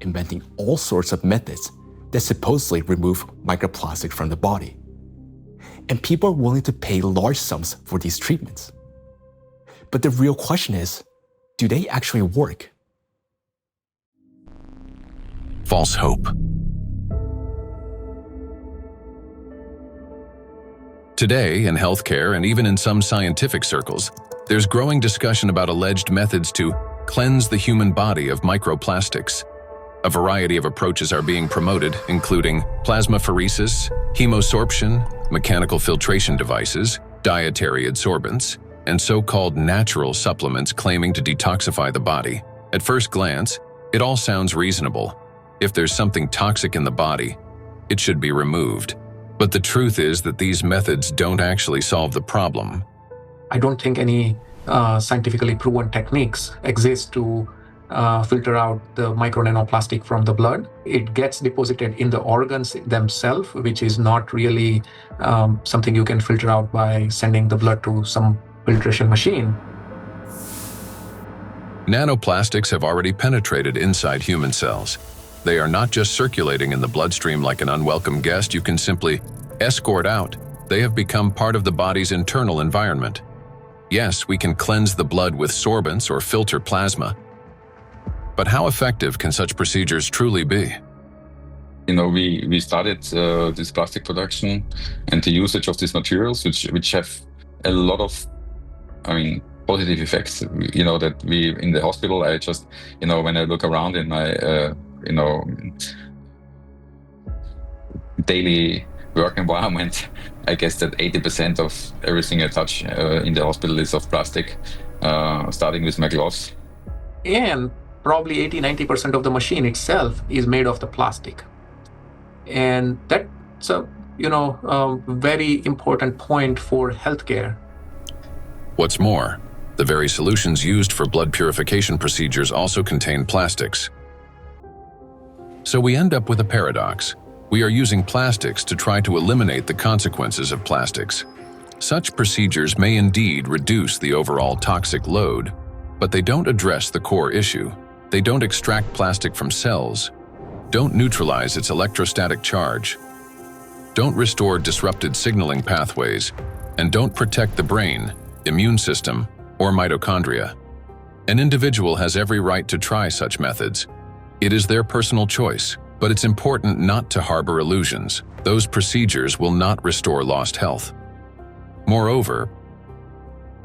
inventing all sorts of methods that supposedly remove microplastic from the body. And people are willing to pay large sums for these treatments. But the real question is, do they actually work?
False hope. Today, in healthcare and even in some scientific circles, there's growing discussion about alleged methods to cleanse the human body of microplastics. A variety of approaches are being promoted, including plasmapheresis, hemosorption, mechanical filtration devices, dietary adsorbents, and so-called natural supplements claiming to detoxify the body. At first glance, it all sounds reasonable. If there's something toxic in the body, it should be removed. But the truth is that these methods don't actually solve the problem.
I don't think any scientifically proven techniques exist to filter out the micro nanoplastic from the blood. It gets deposited in the organs themselves, which is not really something you can filter out by sending the blood to some filtration machine.
Nanoplastics have already penetrated inside human cells. They are not just circulating in the bloodstream like an unwelcome guest you can simply escort out. They have become part of the body's internal environment. Yes, we can cleanse the blood with sorbents or filter plasma. But how effective can such procedures truly be?
We started this plastic production and the usage of these materials, which have a lot of, positive effects. That we in the hospital, I just, when I look around in my, daily work environment, I guess that 80% of everything I touch in the hospital is of plastic, starting with my gloves.
And probably 80-90% of the machine itself is made of the plastic. And that's a very important point for healthcare.
What's more, the very solutions used for blood purification procedures also contain plastics. So we end up with a paradox. We are using plastics to try to eliminate the consequences of plastics. Such procedures may indeed reduce the overall toxic load, but they don't address the core issue. They don't extract plastic from cells, don't neutralize its electrostatic charge, don't restore disrupted signaling pathways, and don't protect the brain, immune system, or mitochondria. An individual has every right to try such methods. It is their personal choice, but it's important not to harbor illusions. Those procedures will not restore lost health. Moreover,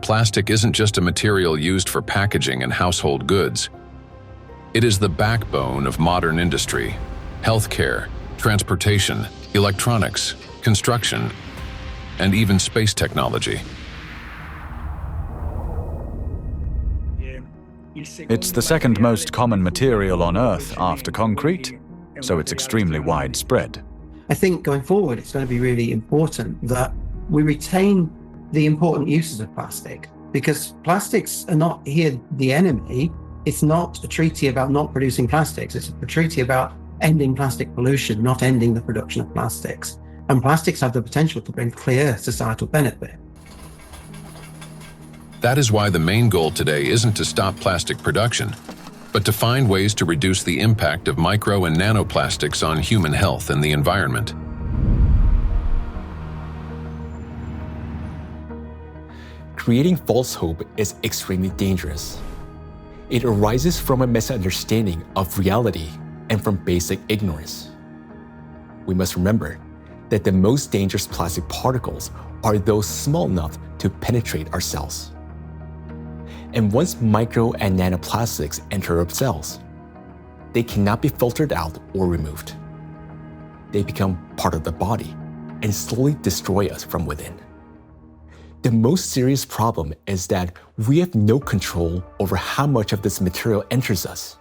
plastic isn't just a material used for packaging and household goods. It is the backbone of modern industry, healthcare, transportation, electronics, construction, and even space technology.
It's the second most common material on Earth after concrete, so it's extremely widespread.
I think going forward, it's going to be really important that we retain the important uses of plastic, because plastics are not here the enemy. It's not a treaty about not producing plastics. It's a treaty about ending plastic pollution, not ending the production of plastics. And plastics have the potential to bring clear societal benefit.
That is why the main goal today isn't to stop plastic production, but to find ways to reduce the impact of micro and nanoplastics on human health and the environment.
Creating false hope is extremely dangerous. It arises from a misunderstanding of reality and from basic ignorance. We must remember that the most dangerous plastic particles are those small enough to penetrate our cells. And once micro and nanoplastics enter our cells, they cannot be filtered out or removed. They become part of the body and slowly destroy us from within. The most serious problem is that we have no control over how much of this material enters us.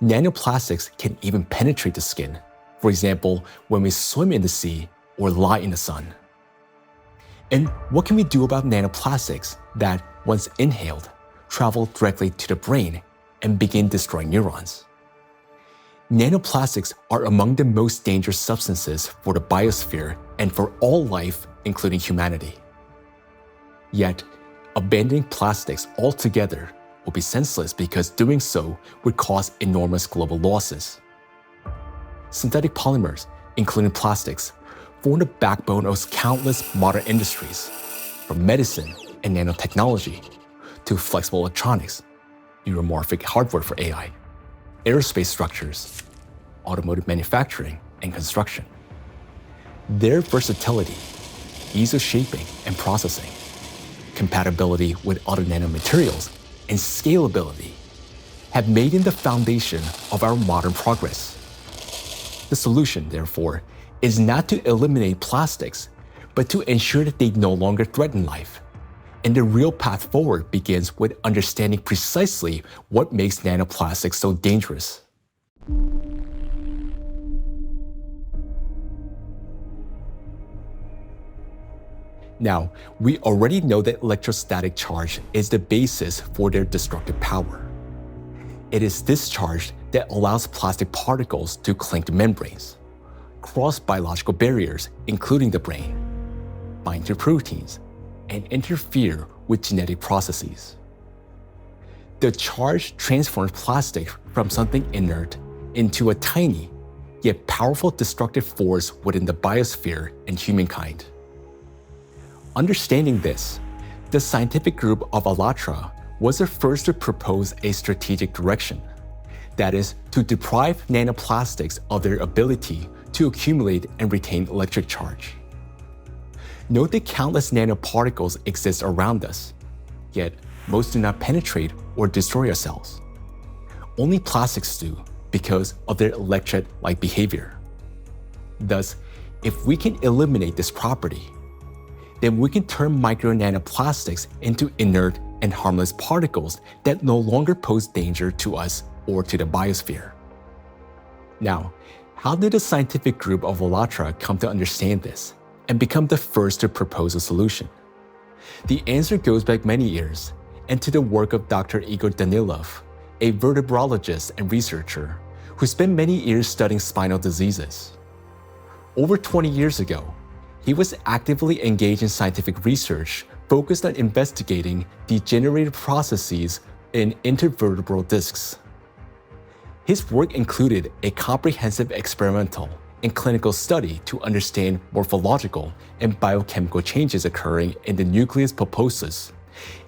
Nanoplastics can even penetrate the skin, for example, when we swim in the sea or lie in the sun. And what can we do about nanoplastics that, once inhaled, travel directly to the brain and begin destroying neurons? Nanoplastics are among the most dangerous substances for the biosphere and for all life, including humanity. Yet, abandoning plastics altogether will be senseless because doing so would cause enormous global losses. Synthetic polymers, including plastics, form the backbone of countless modern industries, from medicine and nanotechnology to flexible electronics, neuromorphic hardware for AI, aerospace structures, automotive manufacturing, and construction. Their versatility, ease of shaping and processing, compatibility with other nanomaterials, and scalability have made them the foundation of our modern progress. The solution, therefore, is not to eliminate plastics, but to ensure that they no longer threaten life. And the real path forward begins with understanding precisely what makes nanoplastics so dangerous. Now, we already know that electrostatic charge is the basis for their destructive power. It is this charge that allows plastic particles to cling to membranes, cross biological barriers, including the brain, bind to proteins, and interfere with genetic processes. The charge transforms plastic from something inert into a tiny, yet powerful destructive force within the biosphere and humankind. Understanding this, the scientific group of ALLATRA was the first to propose a strategic direction, that is, to deprive nanoplastics of their ability to accumulate and retain electric charge. Note that countless nanoparticles exist around us, yet most do not penetrate or destroy our cells. Only plastics do because of their electret-like behavior. Thus, if we can eliminate this property, then we can turn micro nanoplastics into inert and harmless particles that no longer pose danger to us or to the biosphere. Now, how did the scientific group of ALLATRA come to understand this and become the first to propose a solution? The answer goes back many years and to the work of Dr. Igor Danilov, a vertebrologist and researcher who spent many years studying spinal diseases. Over 20 years ago, he was actively engaged in scientific research focused on investigating degenerative processes in intervertebral discs. His work included a comprehensive experimental and clinical study to understand morphological and biochemical changes occurring in the nucleus pulposus,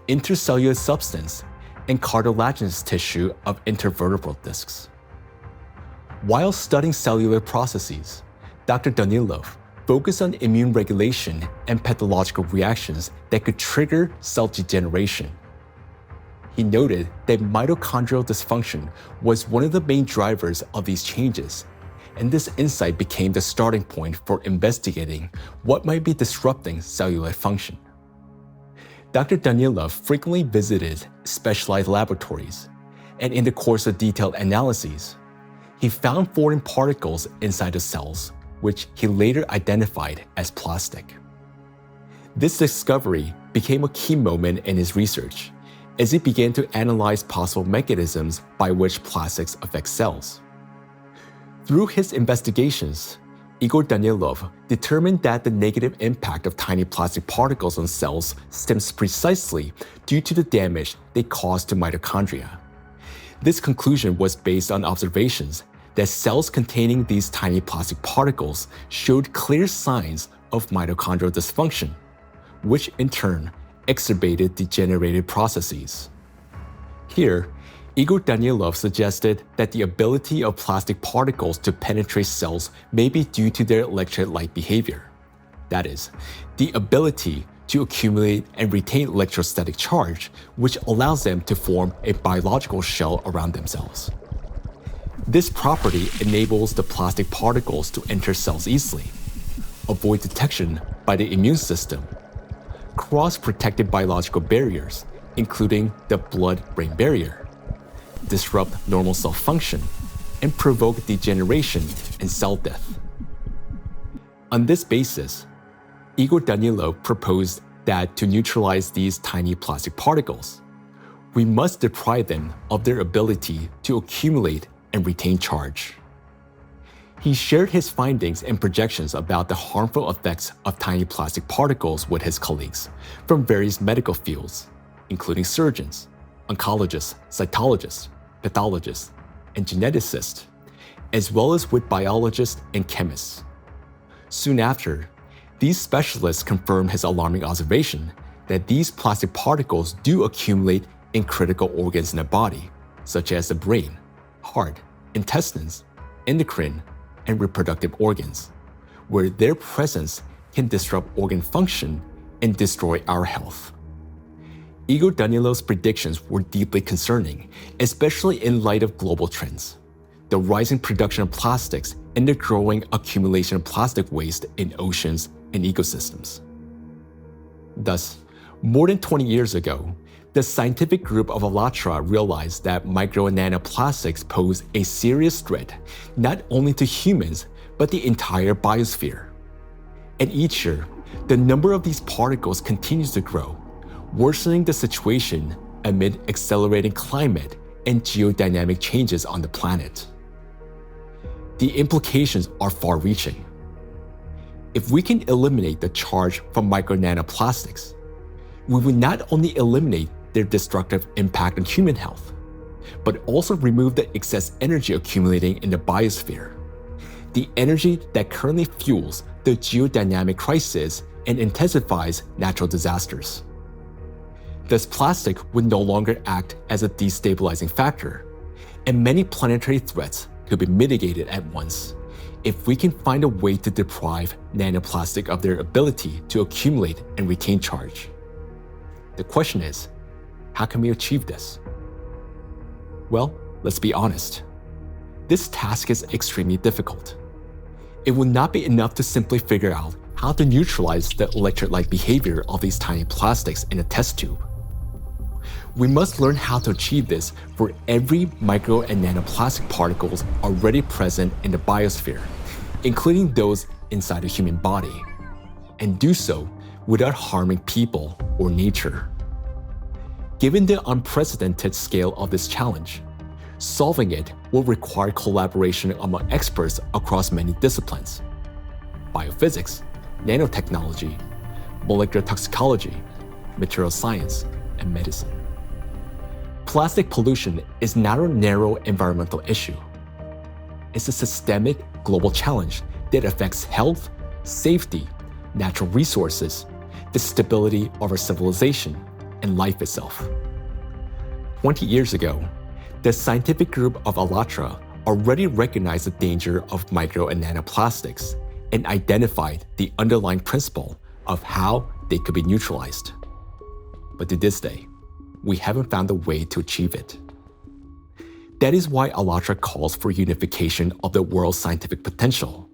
intercellular substance, and cartilaginous tissue of intervertebral discs. While studying cellular processes, Dr. Danilov focused on immune regulation and pathological reactions that could trigger cell degeneration. He noted that mitochondrial dysfunction was one of the main drivers of these changes, and this insight became the starting point for investigating what might be disrupting cellular function. Dr. Danilov frequently visited specialized laboratories, and in the course of detailed analyses, he found foreign particles inside the cells, which he later identified as plastic. This discovery became a key moment in his research, as he began to analyze possible mechanisms by which plastics affect cells. Through his investigations, Igor Danilov determined that the negative impact of tiny plastic particles on cells stems precisely due to the damage they cause to mitochondria. This conclusion was based on observations that cells containing these tiny plastic particles showed clear signs of mitochondrial dysfunction, which in turn exacerbated degenerative processes. Here, Igor Danilov suggested that the ability of plastic particles to penetrate cells may be due to their electrolyte behavior. That is, the ability to accumulate and retain electrostatic charge, which allows them to form a biological shell around themselves. This property enables the plastic particles to enter cells easily, avoid detection by the immune system, cross protective biological barriers, including the blood-brain barrier, disrupt normal cell function, and provoke degeneration and cell death. On this basis, Igor Danilov proposed that to neutralize these tiny plastic particles, we must deprive them of their ability to accumulate and retain charge. He shared his findings and projections about the harmful effects of tiny plastic particles with his colleagues from various medical fields, including surgeons, oncologists, cytologists, pathologists, and geneticists, as well as with biologists and chemists. Soon after, these specialists confirmed his alarming observation that these plastic particles do accumulate in critical organs in the body, such as the brain, heart, intestines, endocrine, and reproductive organs, where their presence can disrupt organ function and destroy our health. Igor Danilov's predictions were deeply concerning, especially in light of global trends, the rising production of plastics and the growing accumulation of plastic waste in oceans and ecosystems. Thus, more than 20 years ago, the scientific group of ALLATRA realized that micro and nanoplastics pose a serious threat not only to humans, but the entire biosphere. And each year, the number of these particles continues to grow, worsening the situation amid accelerating climate and geodynamic changes on the planet. The implications are far-reaching. If we can eliminate the charge from micro nanoplastics, we will not only eliminate their destructive impact on human health, but also remove the excess energy accumulating in the biosphere, the energy that currently fuels the geodynamic crisis and intensifies natural disasters. Thus, plastic would no longer act as a destabilizing factor, and many planetary threats could be mitigated at once if we can find a way to deprive nanoplastic of their ability to accumulate and retain charge. The question is, how can we achieve this? Well, let's be honest. This task is extremely difficult. It will not be enough to simply figure out how to neutralize the electrolyte behavior of these tiny plastics in a test tube. We must learn how to achieve this for every micro and nanoplastic particles already present in the biosphere, including those inside the human body, and do so without harming people or nature. Given the unprecedented scale of this challenge, solving it will require collaboration among experts across many disciplines: biophysics, nanotechnology, molecular toxicology, material science, and medicine. Plastic pollution is not a narrow environmental issue. It's a systemic global challenge that affects health, safety, natural resources, the stability of our civilization, and life itself. 20 years ago, the scientific group of ALLATRA already recognized the danger of micro and nanoplastics and identified the underlying principle of how they could be neutralized. But to this day, we haven't found a way to achieve it. That is why ALLATRA calls for unification of the world's scientific potential,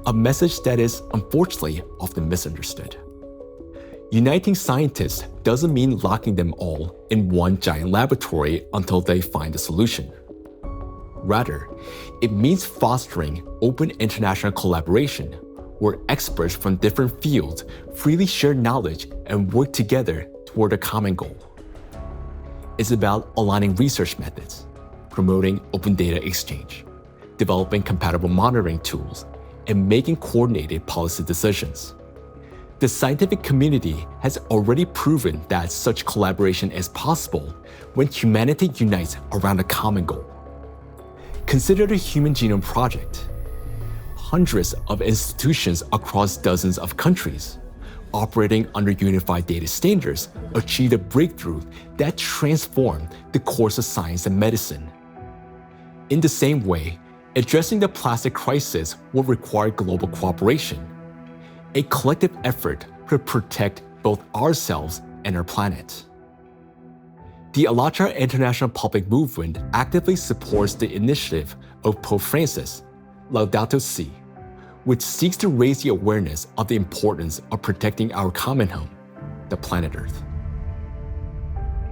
a message that is unfortunately often misunderstood. Uniting scientists doesn't mean locking them all in one giant laboratory until they find a solution. Rather, it means fostering open international collaboration where experts from different fields freely share knowledge and work together toward a common goal. It's about aligning research methods, promoting open data exchange, developing compatible monitoring tools, and making coordinated policy decisions. The scientific community has already proven that such collaboration is possible when humanity unites around a common goal. Consider the Human Genome Project. Hundreds of institutions across dozens of countries, operating under unified data standards, achieved a breakthrough that transformed the course of science and medicine. In the same way, addressing the plastic crisis will require global cooperation, a collective effort to protect both ourselves and our planet. The ALLATRA International Public Movement actively supports the initiative of Pope Francis, Laudato Si, which seeks to raise the awareness of the importance of protecting our common home, the planet Earth.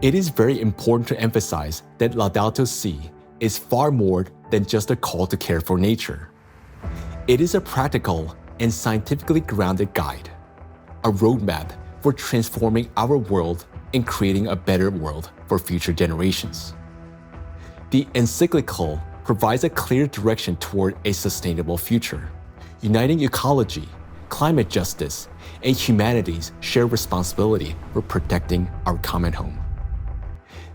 It is very important to emphasize that Laudato Si is far more than just a call to care for nature. It is a practical and scientifically grounded guide, a roadmap for transforming our world and creating a better world for future generations. The encyclical provides a clear direction toward a sustainable future, uniting ecology, climate justice, and humanity's shared responsibility for protecting our common home.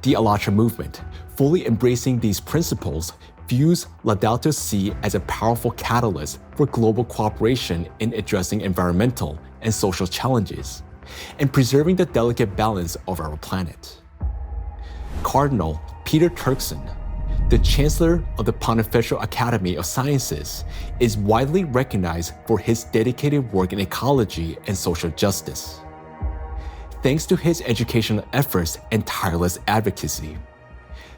The ALLATRA movement, fully embracing these principles, views Laudato Si as a powerful catalyst for global cooperation in addressing environmental and social challenges, and preserving the delicate balance of our planet. Cardinal Peter Turkson, the Chancellor of the Pontifical Academy of Sciences, is widely recognized for his dedicated work in ecology and social justice. Thanks to his educational efforts and tireless advocacy,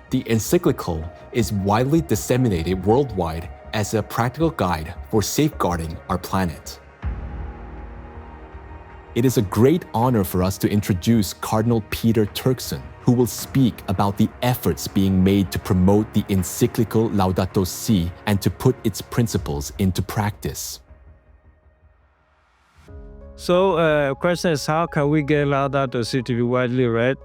the encyclical is widely disseminated worldwide as a practical guide for safeguarding our planet. It is a great honor for us to introduce Cardinal Peter Turkson, who will speak about the efforts being made to promote the encyclical Laudato Si and to put its principles into practice.
So, question is, how can we get Laudato Si to be widely read?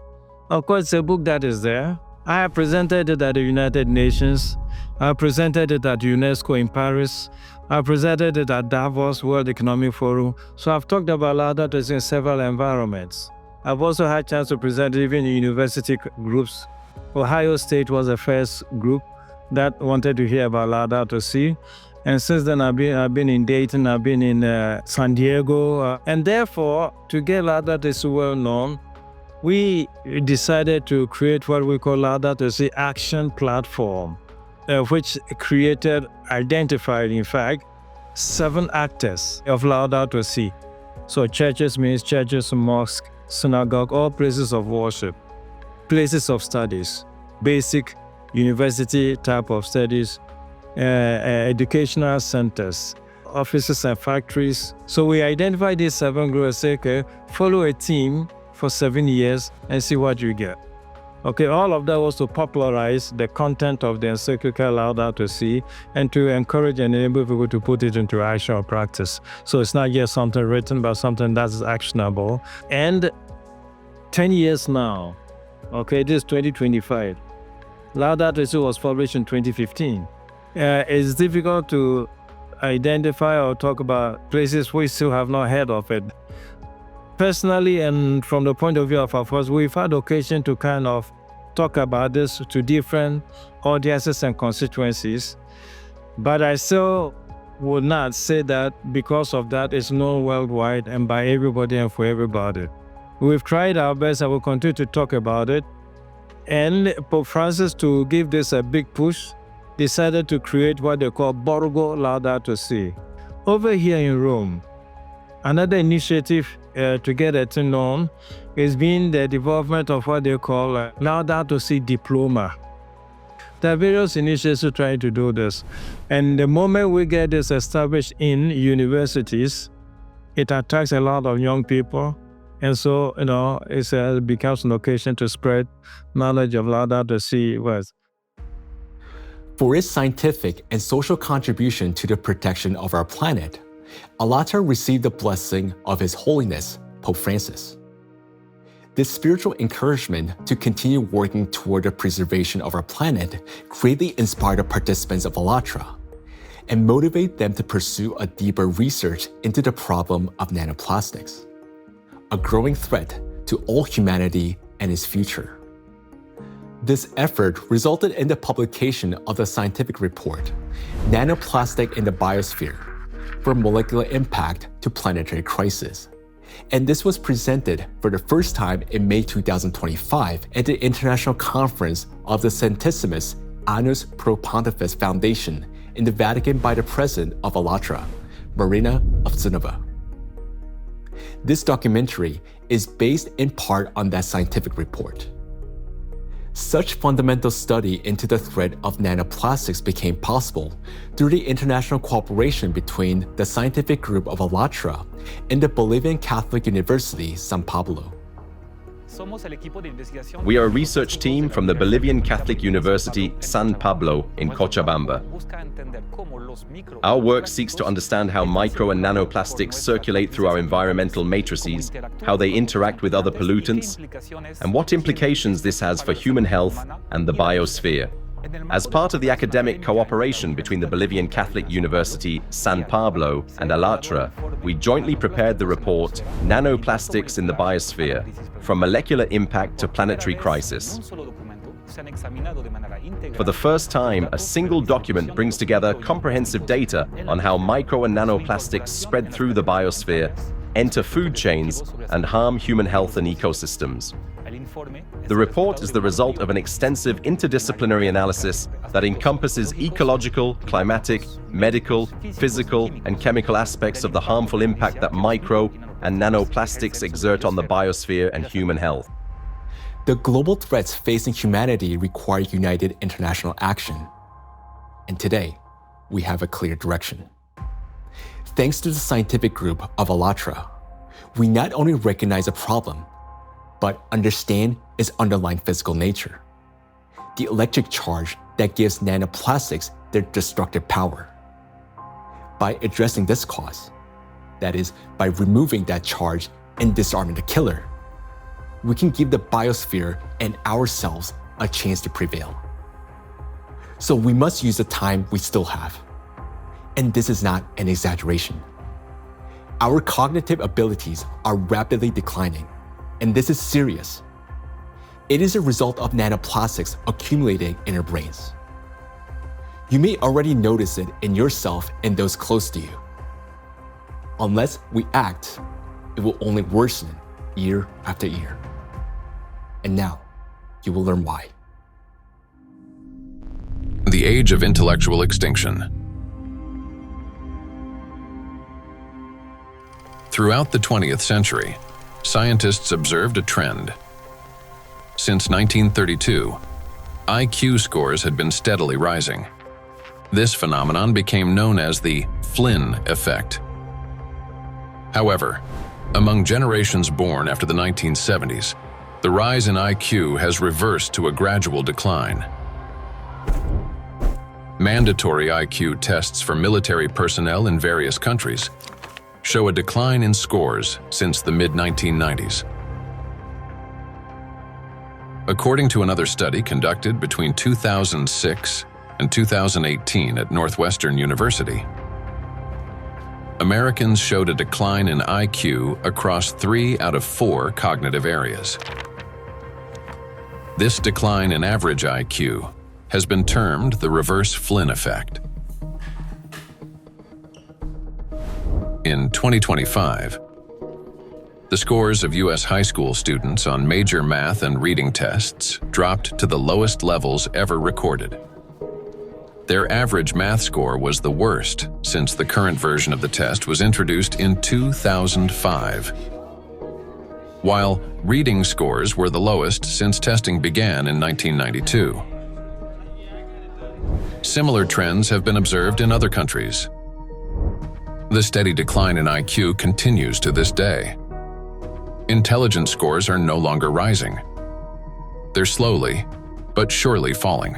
Of course, it's a book that is there. I have presented it at the United Nations. I presented it at UNESCO in Paris. I presented it at Davos World Economic Forum. So I've talked about Laudato Si in several environments. I've also had a chance to present it even in university groups. Ohio State was the first group that wanted to hear about Laudato Si. And since then, I've been in Dayton, I've been in San Diego. And therefore, to get Laudato Si well known, we decided to create what we call Laudato Si Action Platform, which identified, in fact, 7 actors of Laudato Si. So churches means churches, mosques, synagogue, all places of worship, places of studies, basic university type of studies, educational centers, offices and factories. So we identified these 7 groups and say, okay, follow a team for 7 years and see what you get. Okay, all of that was to popularize the content of the encyclical Laudato Si and to encourage and enable people to put it into action or practice. So it's not just something written, but something that's actionable. And 10 years now, okay, this is 2025. Laudato Si was published in 2015. It's difficult to identify or talk about places we still have not heard of it. Personally, and from the point of view of our force, we've had occasion to kind of talk about this to different audiences and constituencies, but I still would not say that because of that it's known worldwide and by everybody and for everybody. We've tried our best and we'll continue to talk about it. And Pope Francis, to give this a big push, decided to create what they call Borgo Laudato Si. Over here in Rome, another initiative to get it known has been the development of what they call Laudato Si Diploma. There are various initiatives trying to do this. And the moment we get this established in universities, it attracts a lot of young people And so, it becomes an occasion to spread knowledge of Laudato Si was.
For its scientific and social contribution to the protection of our planet, ALLATRA received the blessing of His Holiness, Pope Francis. This spiritual encouragement to continue working toward the preservation of our planet greatly inspired the participants of ALLATRA and motivate them to pursue a deeper research into the problem of nanoplastics, a growing threat to all humanity and its future. This effort resulted in the publication of the scientific report, Nanoplastic in the Biosphere, for molecular impact to planetary crisis. And this was presented for the first time in May 2025 at the International Conference of the Centesimus Annus Pro Pontifex Foundation in the Vatican by the President of ALLATRA, Marina Ovtsinova. This documentary is based in part on that scientific report. Such fundamental study into the threat of nanoplastics became possible through the international cooperation between the scientific group of ALLATRA and the Bolivian Catholic University, San Pablo.
We are a research team from the Bolivian Catholic University, San Pablo in Cochabamba. Our work seeks to understand how micro and nanoplastics circulate through our environmental matrices, how they interact with other pollutants, and what implications this has for human health and the biosphere. As part of the academic cooperation between the Bolivian Catholic University, San Pablo, and ALLATRA, we jointly prepared the report, Nanoplastics in the Biosphere, From Molecular Impact to Planetary Crisis. For the first time, a single document brings together comprehensive data on how micro and nanoplastics spread through the biosphere, enter food chains, and harm human health and ecosystems. The report is the result of an extensive interdisciplinary analysis that encompasses ecological, climatic, medical, physical, and chemical aspects of the harmful impact that micro and nanoplastics exert on the biosphere and human health.
The global threats facing humanity require united international action. And today, we have a clear direction. Thanks to the scientific group of ALLATRA, we not only recognize a problem, but understand its underlying physical nature, the electric charge that gives nanoplastics their destructive power. By addressing this cause, that is, by removing that charge and disarming the killer, we can give the biosphere and ourselves a chance to prevail. So we must use the time we still have. And this is not an exaggeration. Our cognitive abilities are rapidly declining, and this is serious. It is a result of nanoplastics accumulating in our brains. You may already notice it in yourself and those close to you. Unless we act, it will only worsen year after year. And now, you will learn why.
The age of intellectual extinction. Throughout the 20th century, scientists observed a trend. Since 1932, IQ scores had been steadily rising. This phenomenon became known as the Flynn effect. However, among generations born after the 1970s, the rise in IQ has reversed to a gradual decline. Mandatory IQ tests for military personnel in various countries show a decline in scores since the mid-1990s. According to another study conducted between 2006 and 2018 at Northwestern University, Americans showed a decline in IQ across 3 out of 4 cognitive areas. This decline in average IQ has been termed the reverse Flynn effect. In 2025, the scores of U.S. high school students on major math and reading tests dropped to the lowest levels ever recorded. Their average math score was the worst since the current version of the test was introduced in 2005, while reading scores were the lowest since testing began in 1992. Similar trends have been observed in other countries. The steady decline in IQ continues to this day. intelligence scores are no longer rising. They're slowly, but surely falling.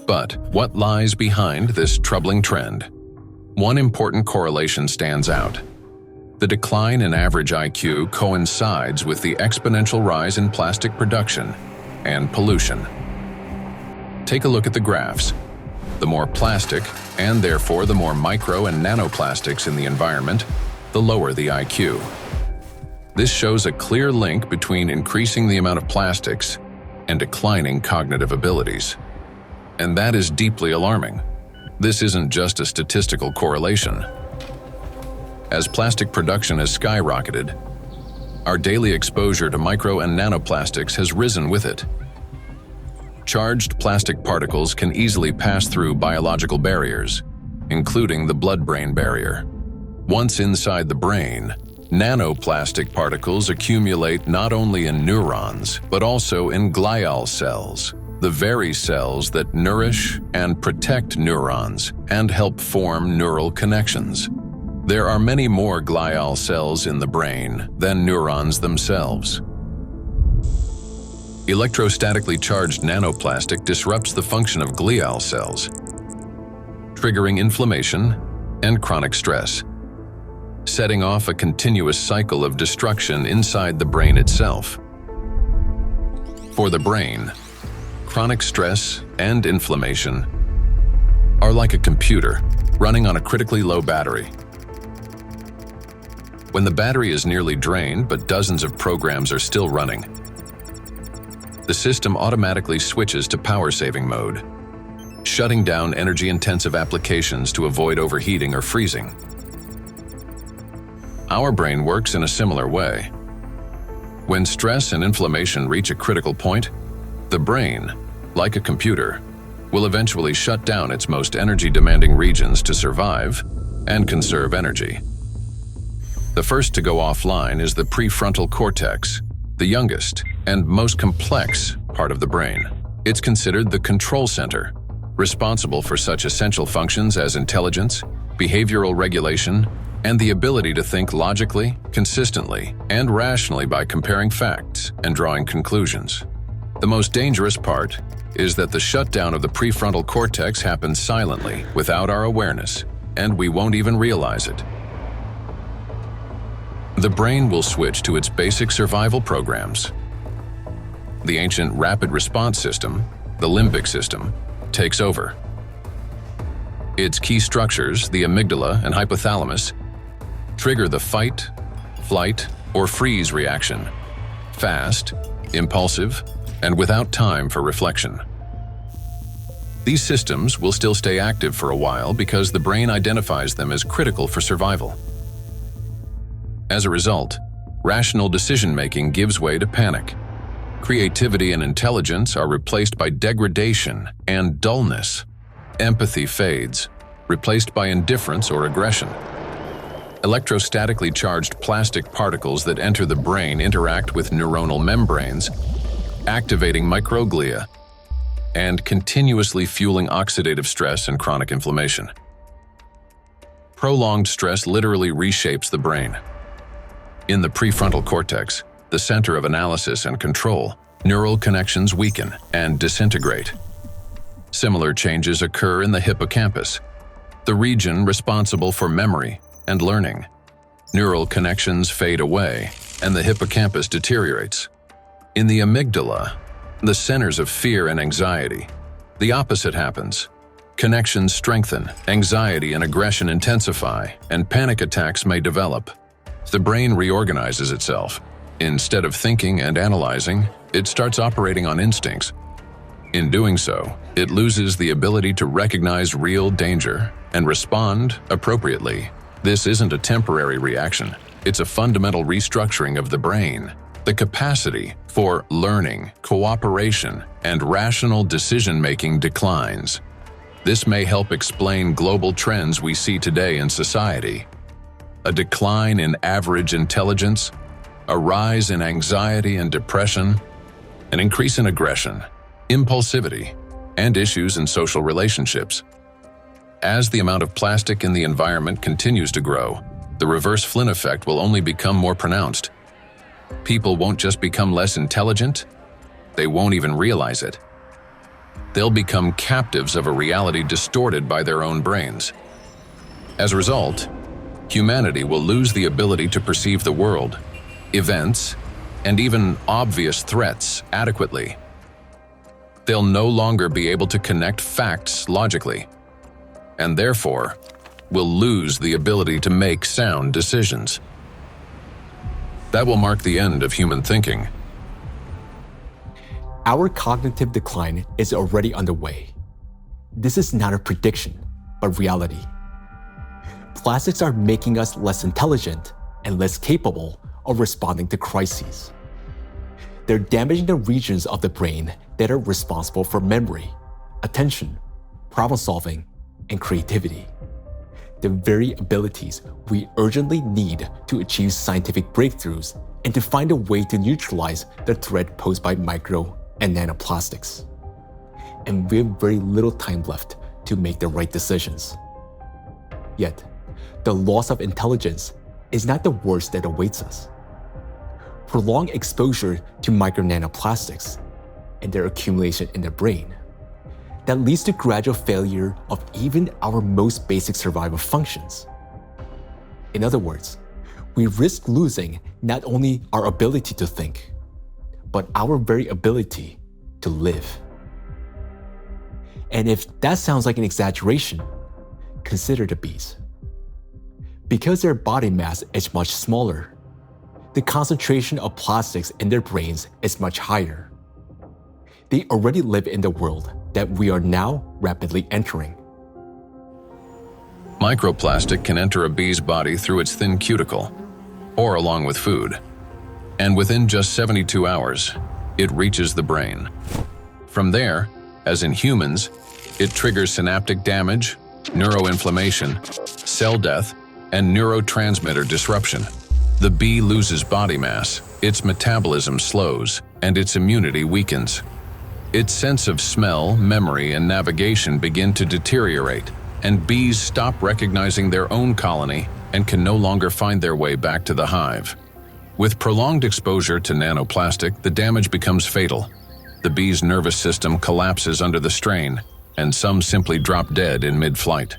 But what lies behind this troubling trend? One important correlation stands out. The decline in average IQ coincides with the exponential rise in plastic production and pollution. Take a look at the graphs. The more plastic, and therefore the more micro and nanoplastics in the environment, the lower the IQ. This shows a clear link between increasing the amount of plastics and declining cognitive abilities. And that is deeply alarming. This isn't just a statistical correlation. As plastic production has skyrocketed, our daily exposure to micro and nanoplastics has risen with it. Charged plastic particles can easily pass through biological barriers, including the blood-brain barrier. Once inside the brain, nanoplastic particles accumulate not only in neurons, but also in glial cells, the very cells that nourish and protect neurons and help form neural connections. There are many more glial cells in the brain than neurons themselves. Electrostatically charged nanoplastic disrupts the function of glial cells, triggering inflammation and chronic stress, setting off a continuous cycle of destruction inside the brain itself. For the brain, chronic stress and inflammation are like a computer running on a critically low battery. When the battery is nearly drained but dozens of programs are still running, the system automatically switches to power-saving mode, shutting down energy-intensive applications to avoid overheating or freezing. Our brain works in a similar way. When stress and inflammation reach a critical point, the brain, like a computer, will eventually shut down its most energy-demanding regions to survive and conserve energy. The first to go offline is the prefrontal cortex, the youngest and most complex part of the brain. It's considered the control center, responsible for such essential functions as intelligence, behavioral regulation, and the ability to think logically, consistently, and rationally by comparing facts and drawing conclusions. The most dangerous part is that the shutdown of the prefrontal cortex happens silently, without our awareness, and we won't even realize it. The brain will switch to its basic survival programs. The ancient rapid response system, the limbic system, takes over. Its key structures, the amygdala and hypothalamus, trigger the fight, flight, or freeze reaction, fast, impulsive, and without time for reflection. These systems will still stay active for a while because the brain identifies them as critical for survival. As a result, rational decision-making gives way to panic. Creativity and intelligence are replaced by degradation and dullness. Empathy fades, replaced by indifference or aggression. Electrostatically charged plastic particles that enter the brain interact with neuronal membranes, activating microglia and continuously fueling oxidative stress and chronic inflammation. Prolonged stress literally reshapes the brain. In the prefrontal cortex, the center of analysis and control, neural connections weaken and disintegrate. Similar changes occur in the hippocampus, the region responsible for memory and learning. Neural connections fade away, and the hippocampus deteriorates. In the amygdala, the centers of fear and anxiety, the opposite happens. Connections strengthen, anxiety and aggression intensify, and panic attacks may develop. The brain reorganizes itself. Instead of thinking and analyzing, it starts operating on instincts. In doing so, it loses the ability to recognize real danger and respond appropriately. This isn't a temporary reaction. It's a fundamental restructuring of the brain. The capacity for learning, cooperation, and rational decision-making declines. This may help explain global trends we see today in society. A decline in average intelligence, a rise in anxiety and depression, an increase in aggression, impulsivity, and issues in social relationships. As the amount of plastic in the environment continues to grow, the reverse Flynn effect will only become more pronounced. people won't just become less intelligent, they won't even realize it. They'll become captives of a reality distorted by their own brains. As a result, humanity will lose the ability to perceive the world, events, and even obvious threats adequately. They'll no longer be able to connect facts logically, and therefore will lose the ability to make sound decisions. That will mark the end of human thinking.
Our cognitive decline is already underway. This is not a prediction, but reality. Plastics are making us less intelligent and less capable of responding to crises. They're damaging the regions of the brain that are responsible for memory, attention, problem-solving, and creativity. The very abilities we urgently need to achieve scientific breakthroughs and to find a way to neutralize the threat posed by micro and nanoplastics. And we have very little time left to make the right decisions. Yet, the loss of intelligence is not the worst that awaits us. Prolonged exposure to micro nanoplastics and their accumulation in the brain that leads to gradual failure of even our most basic survival functions. In other words, we risk losing not only our ability to think, but our very ability to live. And if that sounds like an exaggeration, consider the bees. Because their body mass is much smaller, the concentration of plastics in their brains is much higher. They already live in the world that we are now rapidly entering.
Microplastic can enter a bee's body through its thin cuticle, or along with food, and within just 72 hours, it reaches the brain. From there, as in humans, it triggers synaptic damage, neuroinflammation, cell death, and neurotransmitter disruption. The bee loses body mass, its metabolism slows, and its immunity weakens. Its sense of smell, memory, and navigation begin to deteriorate, and bees stop recognizing their own colony and can no longer find their way back to the hive. With prolonged exposure to nanoplastic, the damage becomes fatal. The bee's nervous system collapses under the strain, and some simply drop dead in mid-flight.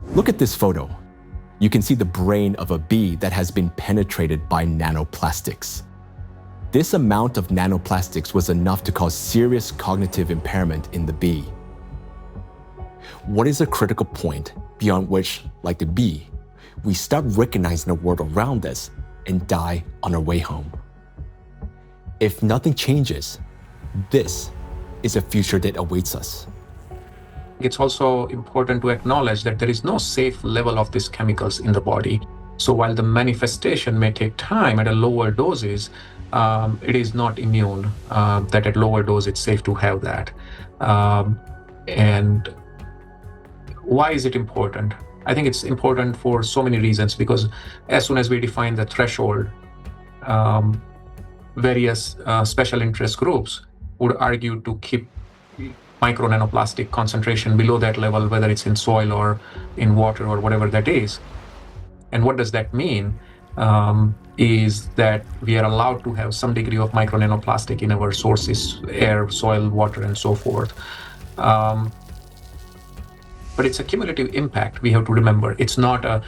Look at this photo. You can see the brain of a bee that has been penetrated by nanoplastics. This amount of nanoplastics was enough to cause serious cognitive impairment in the bee. What is a critical point beyond which, like the bee, we stop recognizing the world around us and die on our way home? If nothing changes, this is a future that awaits us.
It's also important to acknowledge that there is no safe level of these chemicals in the body. So while the manifestation may take time at a lower doses, it is not immune, that at lower dose it's safe to have that. And why is it important? I think it's important for so many reasons, because as soon as we define the threshold, various special interest groups would argue to keep micro nanoplastic concentration below that level, whether it's in soil or in water or whatever that is. And what does that mean? Is that we are allowed to have some degree of micro nanoplastic in our sources, air, soil, water, and so forth. But it's a cumulative impact, we have to remember. It's not a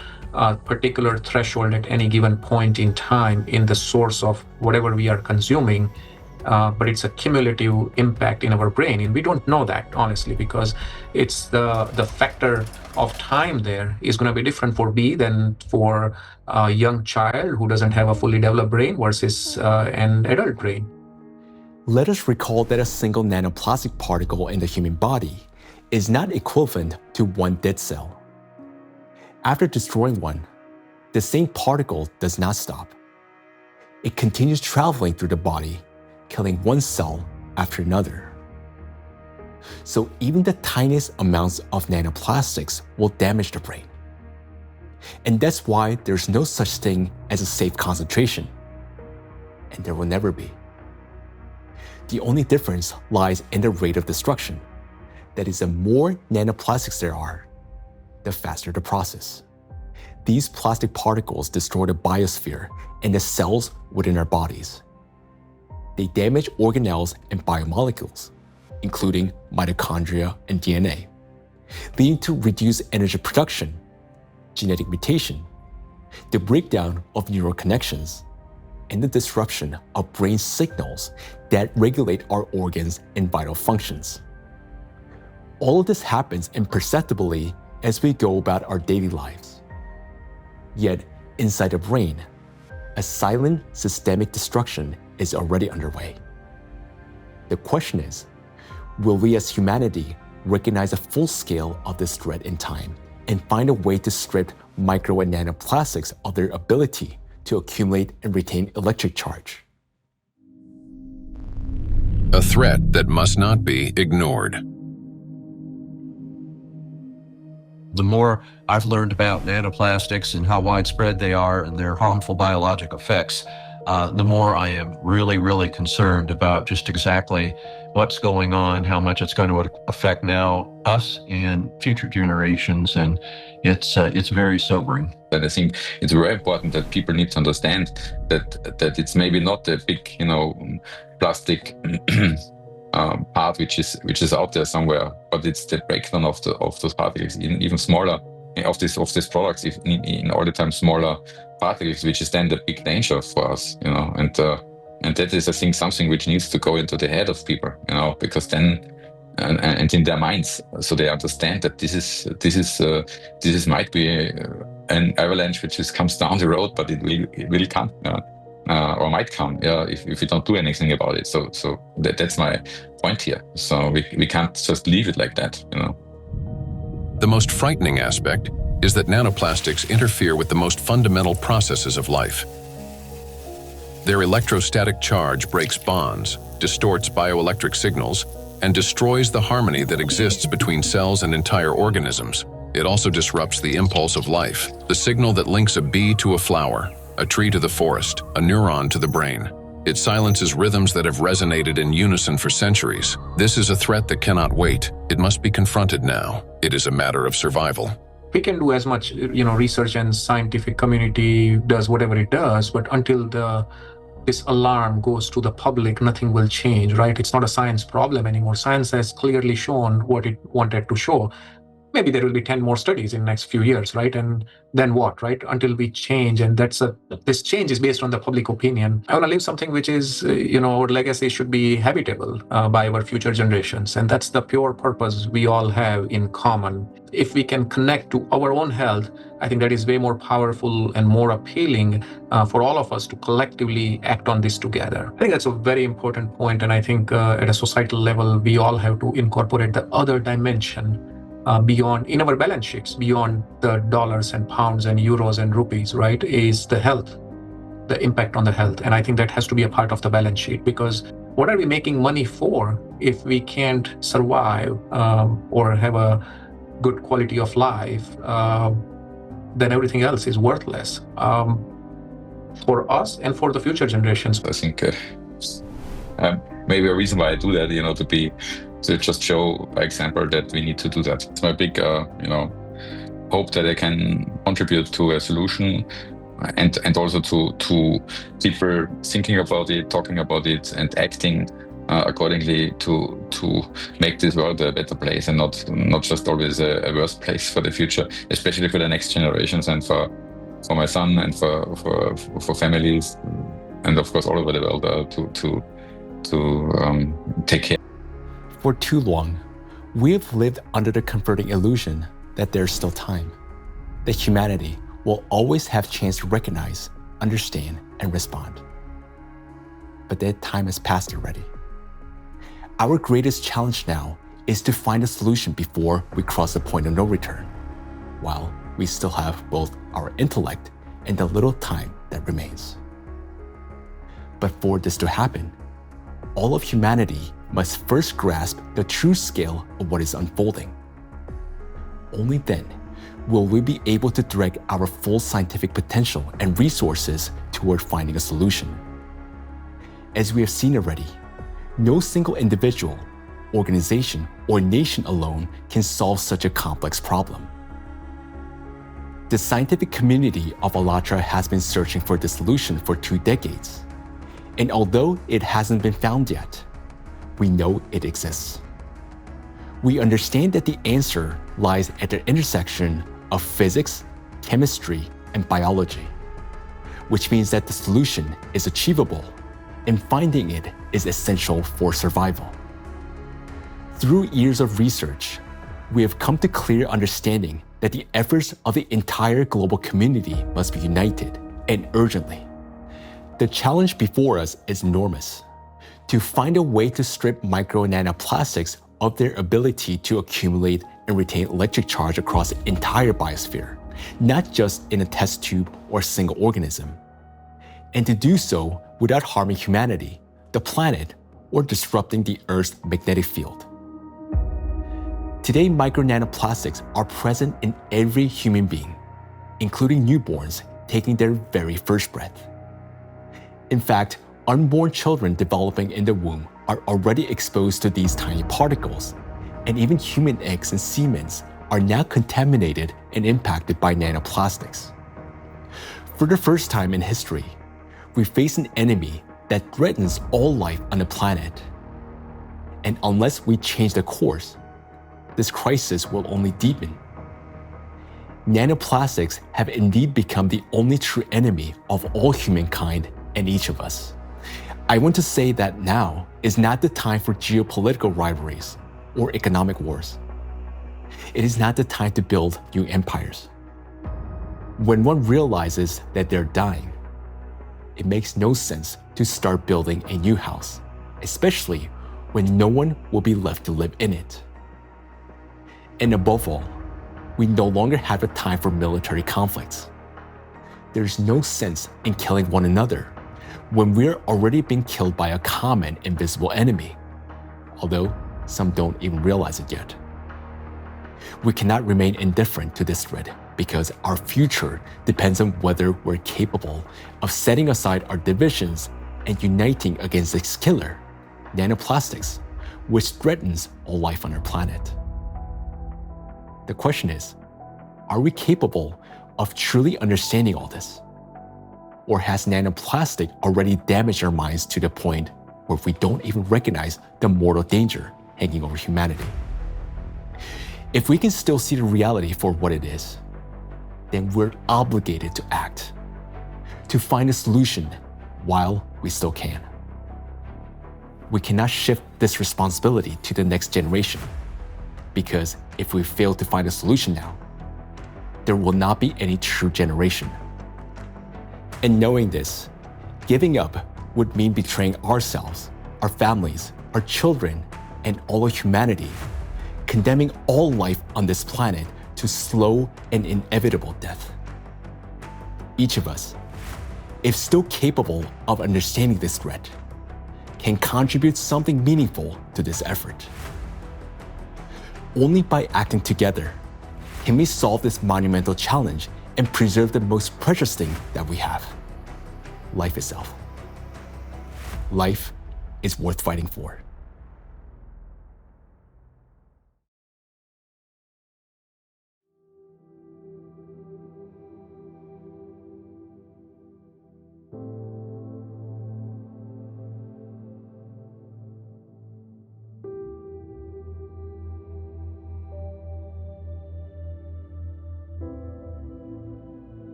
particular threshold at any given point in time in the source of whatever we are consuming, but it's a cumulative impact in our brain. And we don't know that, honestly, because it's the factor of time there is going to be different for bee than for a young child who doesn't have a fully developed brain versus an adult brain.
Let us recall that a single nanoplastic particle in the human body is not equivalent to one dead cell. After destroying one, the same particle does not stop. It continues traveling through the body, killing one cell after another. So even the tiniest amounts of nanoplastics will damage the brain. And that's why there's no such thing as a safe concentration. And there will never be. The only difference lies in the rate of destruction. That is, the more nanoplastics there are, the faster the process. These plastic particles destroy the biosphere and the cells within our bodies. They damage organelles and biomolecules, including mitochondria and DNA, leading to reduced energy production, genetic mutation, the breakdown of neural connections, and the disruption of brain signals that regulate our organs and vital functions. All of this happens imperceptibly as we go about our daily lives. Yet, inside the brain, a silent systemic destruction is already underway. The question is, will we as humanity recognize the full scale of this threat in time and find a way to strip micro and nanoplastics of their ability to accumulate and retain electric charge?
A threat that must not be ignored.
The more I've learned about nanoplastics and how widespread they are and their harmful biologic effects, the more I am really, really concerned about just exactly what's going on, how much it's going to affect now us and future generations, and it's very sobering.
But I think it's very important that people need to understand that it's maybe not a big, plastic part which is out there somewhere, but it's the breakdown of those particles, even smaller, of these products, in all the time smaller particles, which is then the big danger for us, and that is, I think, something which needs to go into the head of people, because then and in their minds, so they understand that this is might be an avalanche which comes down the road, but it will come, or might come, if we don't do anything about it. So that's my point here. So we can't just leave it like that,
The most frightening aspect is that nanoplastics interfere with the most fundamental processes of life. Their electrostatic charge breaks bonds, distorts bioelectric signals, and destroys the harmony that exists between cells and entire organisms. It also disrupts the impulse of life, the signal that links a bee to a flower, a tree to the forest, a neuron to the brain. It silences rhythms that have resonated in unison for centuries. This is a threat that cannot wait. It must be confronted now. It is a matter of survival.
We can do as much, research, and scientific community does whatever it does, but until this alarm goes to the public, nothing will change, right? It's not a science problem anymore. Science has clearly shown what it wanted to show. Maybe there will be 10 more studies in the next few years, right? And then what, right? Until we change, and this change is based on the public opinion. I want to leave something which is, our legacy should be habitable by our future generations. And that's the pure purpose we all have in common. If we can connect to our own health, I think that is way more powerful and more appealing for all of us to collectively act on this together. I think that's a very important point. And I think at a societal level, we all have to incorporate the other dimension beyond, in our balance sheets, beyond the dollars and pounds and euros and rupees, right, is the health, the impact on the health. And I think that has to be a part of the balance sheet, because what are we making money for if we can't survive or have a good quality of life? Then everything else is worthless for us and for the future generations.
I think maybe a reason why I do that, to just show by example that we need to do that. It's my big, hope that I can contribute to a solution, and also to people thinking about it, talking about it, and acting accordingly to make this world a better place, and not just always a worse place for the future, especially for the next generations, and for my son, and for families, and of course all over the world to take care.
For too long, we have lived under the comforting illusion that there's still time, that humanity will always have a chance to recognize, understand, and respond. But that time has passed already. Our greatest challenge now is to find a solution before we cross the point of no return, while we still have both our intellect and the little time that remains. But for this to happen, all of humanity must first grasp the true scale of what is unfolding. Only then will we be able to direct our full scientific potential and resources toward finding a solution. As we have seen already, no single individual, organization, or nation alone can solve such a complex problem. The scientific community of ALLATRA has been searching for the solution for 2 decades. And although it hasn't been found yet, we know it exists. We understand that the answer lies at the intersection of physics, chemistry, and biology, which means that the solution is achievable, and finding it is essential for survival. Through years of research, we have come to clear understanding that the efforts of the entire global community must be united, and urgently. The challenge before us is enormous: to find a way to strip micro nanoplastics of their ability to accumulate and retain electric charge across the entire biosphere, not just in a test tube or single organism. And to do so without harming humanity, the planet, or disrupting the Earth's magnetic field. Today, micro nanoplastics are present in every human being, including newborns taking their very first breath. In fact, unborn children developing in the womb are already exposed to these tiny particles, and even human eggs and semen are now contaminated and impacted by nanoplastics. For the first time in history, we face an enemy that threatens all life on the planet. And unless we change the course, this crisis will only deepen. Nanoplastics have indeed become the only true enemy of all humankind and each of us. I want to say that now is not the time for geopolitical rivalries or economic wars. It is not the time to build new empires. When one realizes that they're dying, it makes no sense to start building a new house, especially when no one will be left to live in it. And above all, we no longer have a time for military conflicts. There's no sense in killing one another when we're already being killed by a common invisible enemy, although some don't even realize it yet. We cannot remain indifferent to this threat because our future depends on whether we're capable of setting aside our divisions and uniting against this killer, nanoplastics, which threatens all life on our planet. The question is, are we capable of truly understanding all this? Or has nanoplastic already damaged our minds to the point where we don't even recognize the mortal danger hanging over humanity? If we can still see the reality for what it is, then we're obligated to act, to find a solution while we still can. We cannot shift this responsibility to the next generation, because if we fail to find a solution now, there will not be any true generation. And knowing this, giving up would mean betraying ourselves, our families, our children, and all of humanity, condemning all life on this planet to slow and inevitable death. Each of us, if still capable of understanding this threat, can contribute something meaningful to this effort. Only by acting together can we solve this monumental challenge and preserve the most precious thing that we have, life itself. Life is worth fighting for.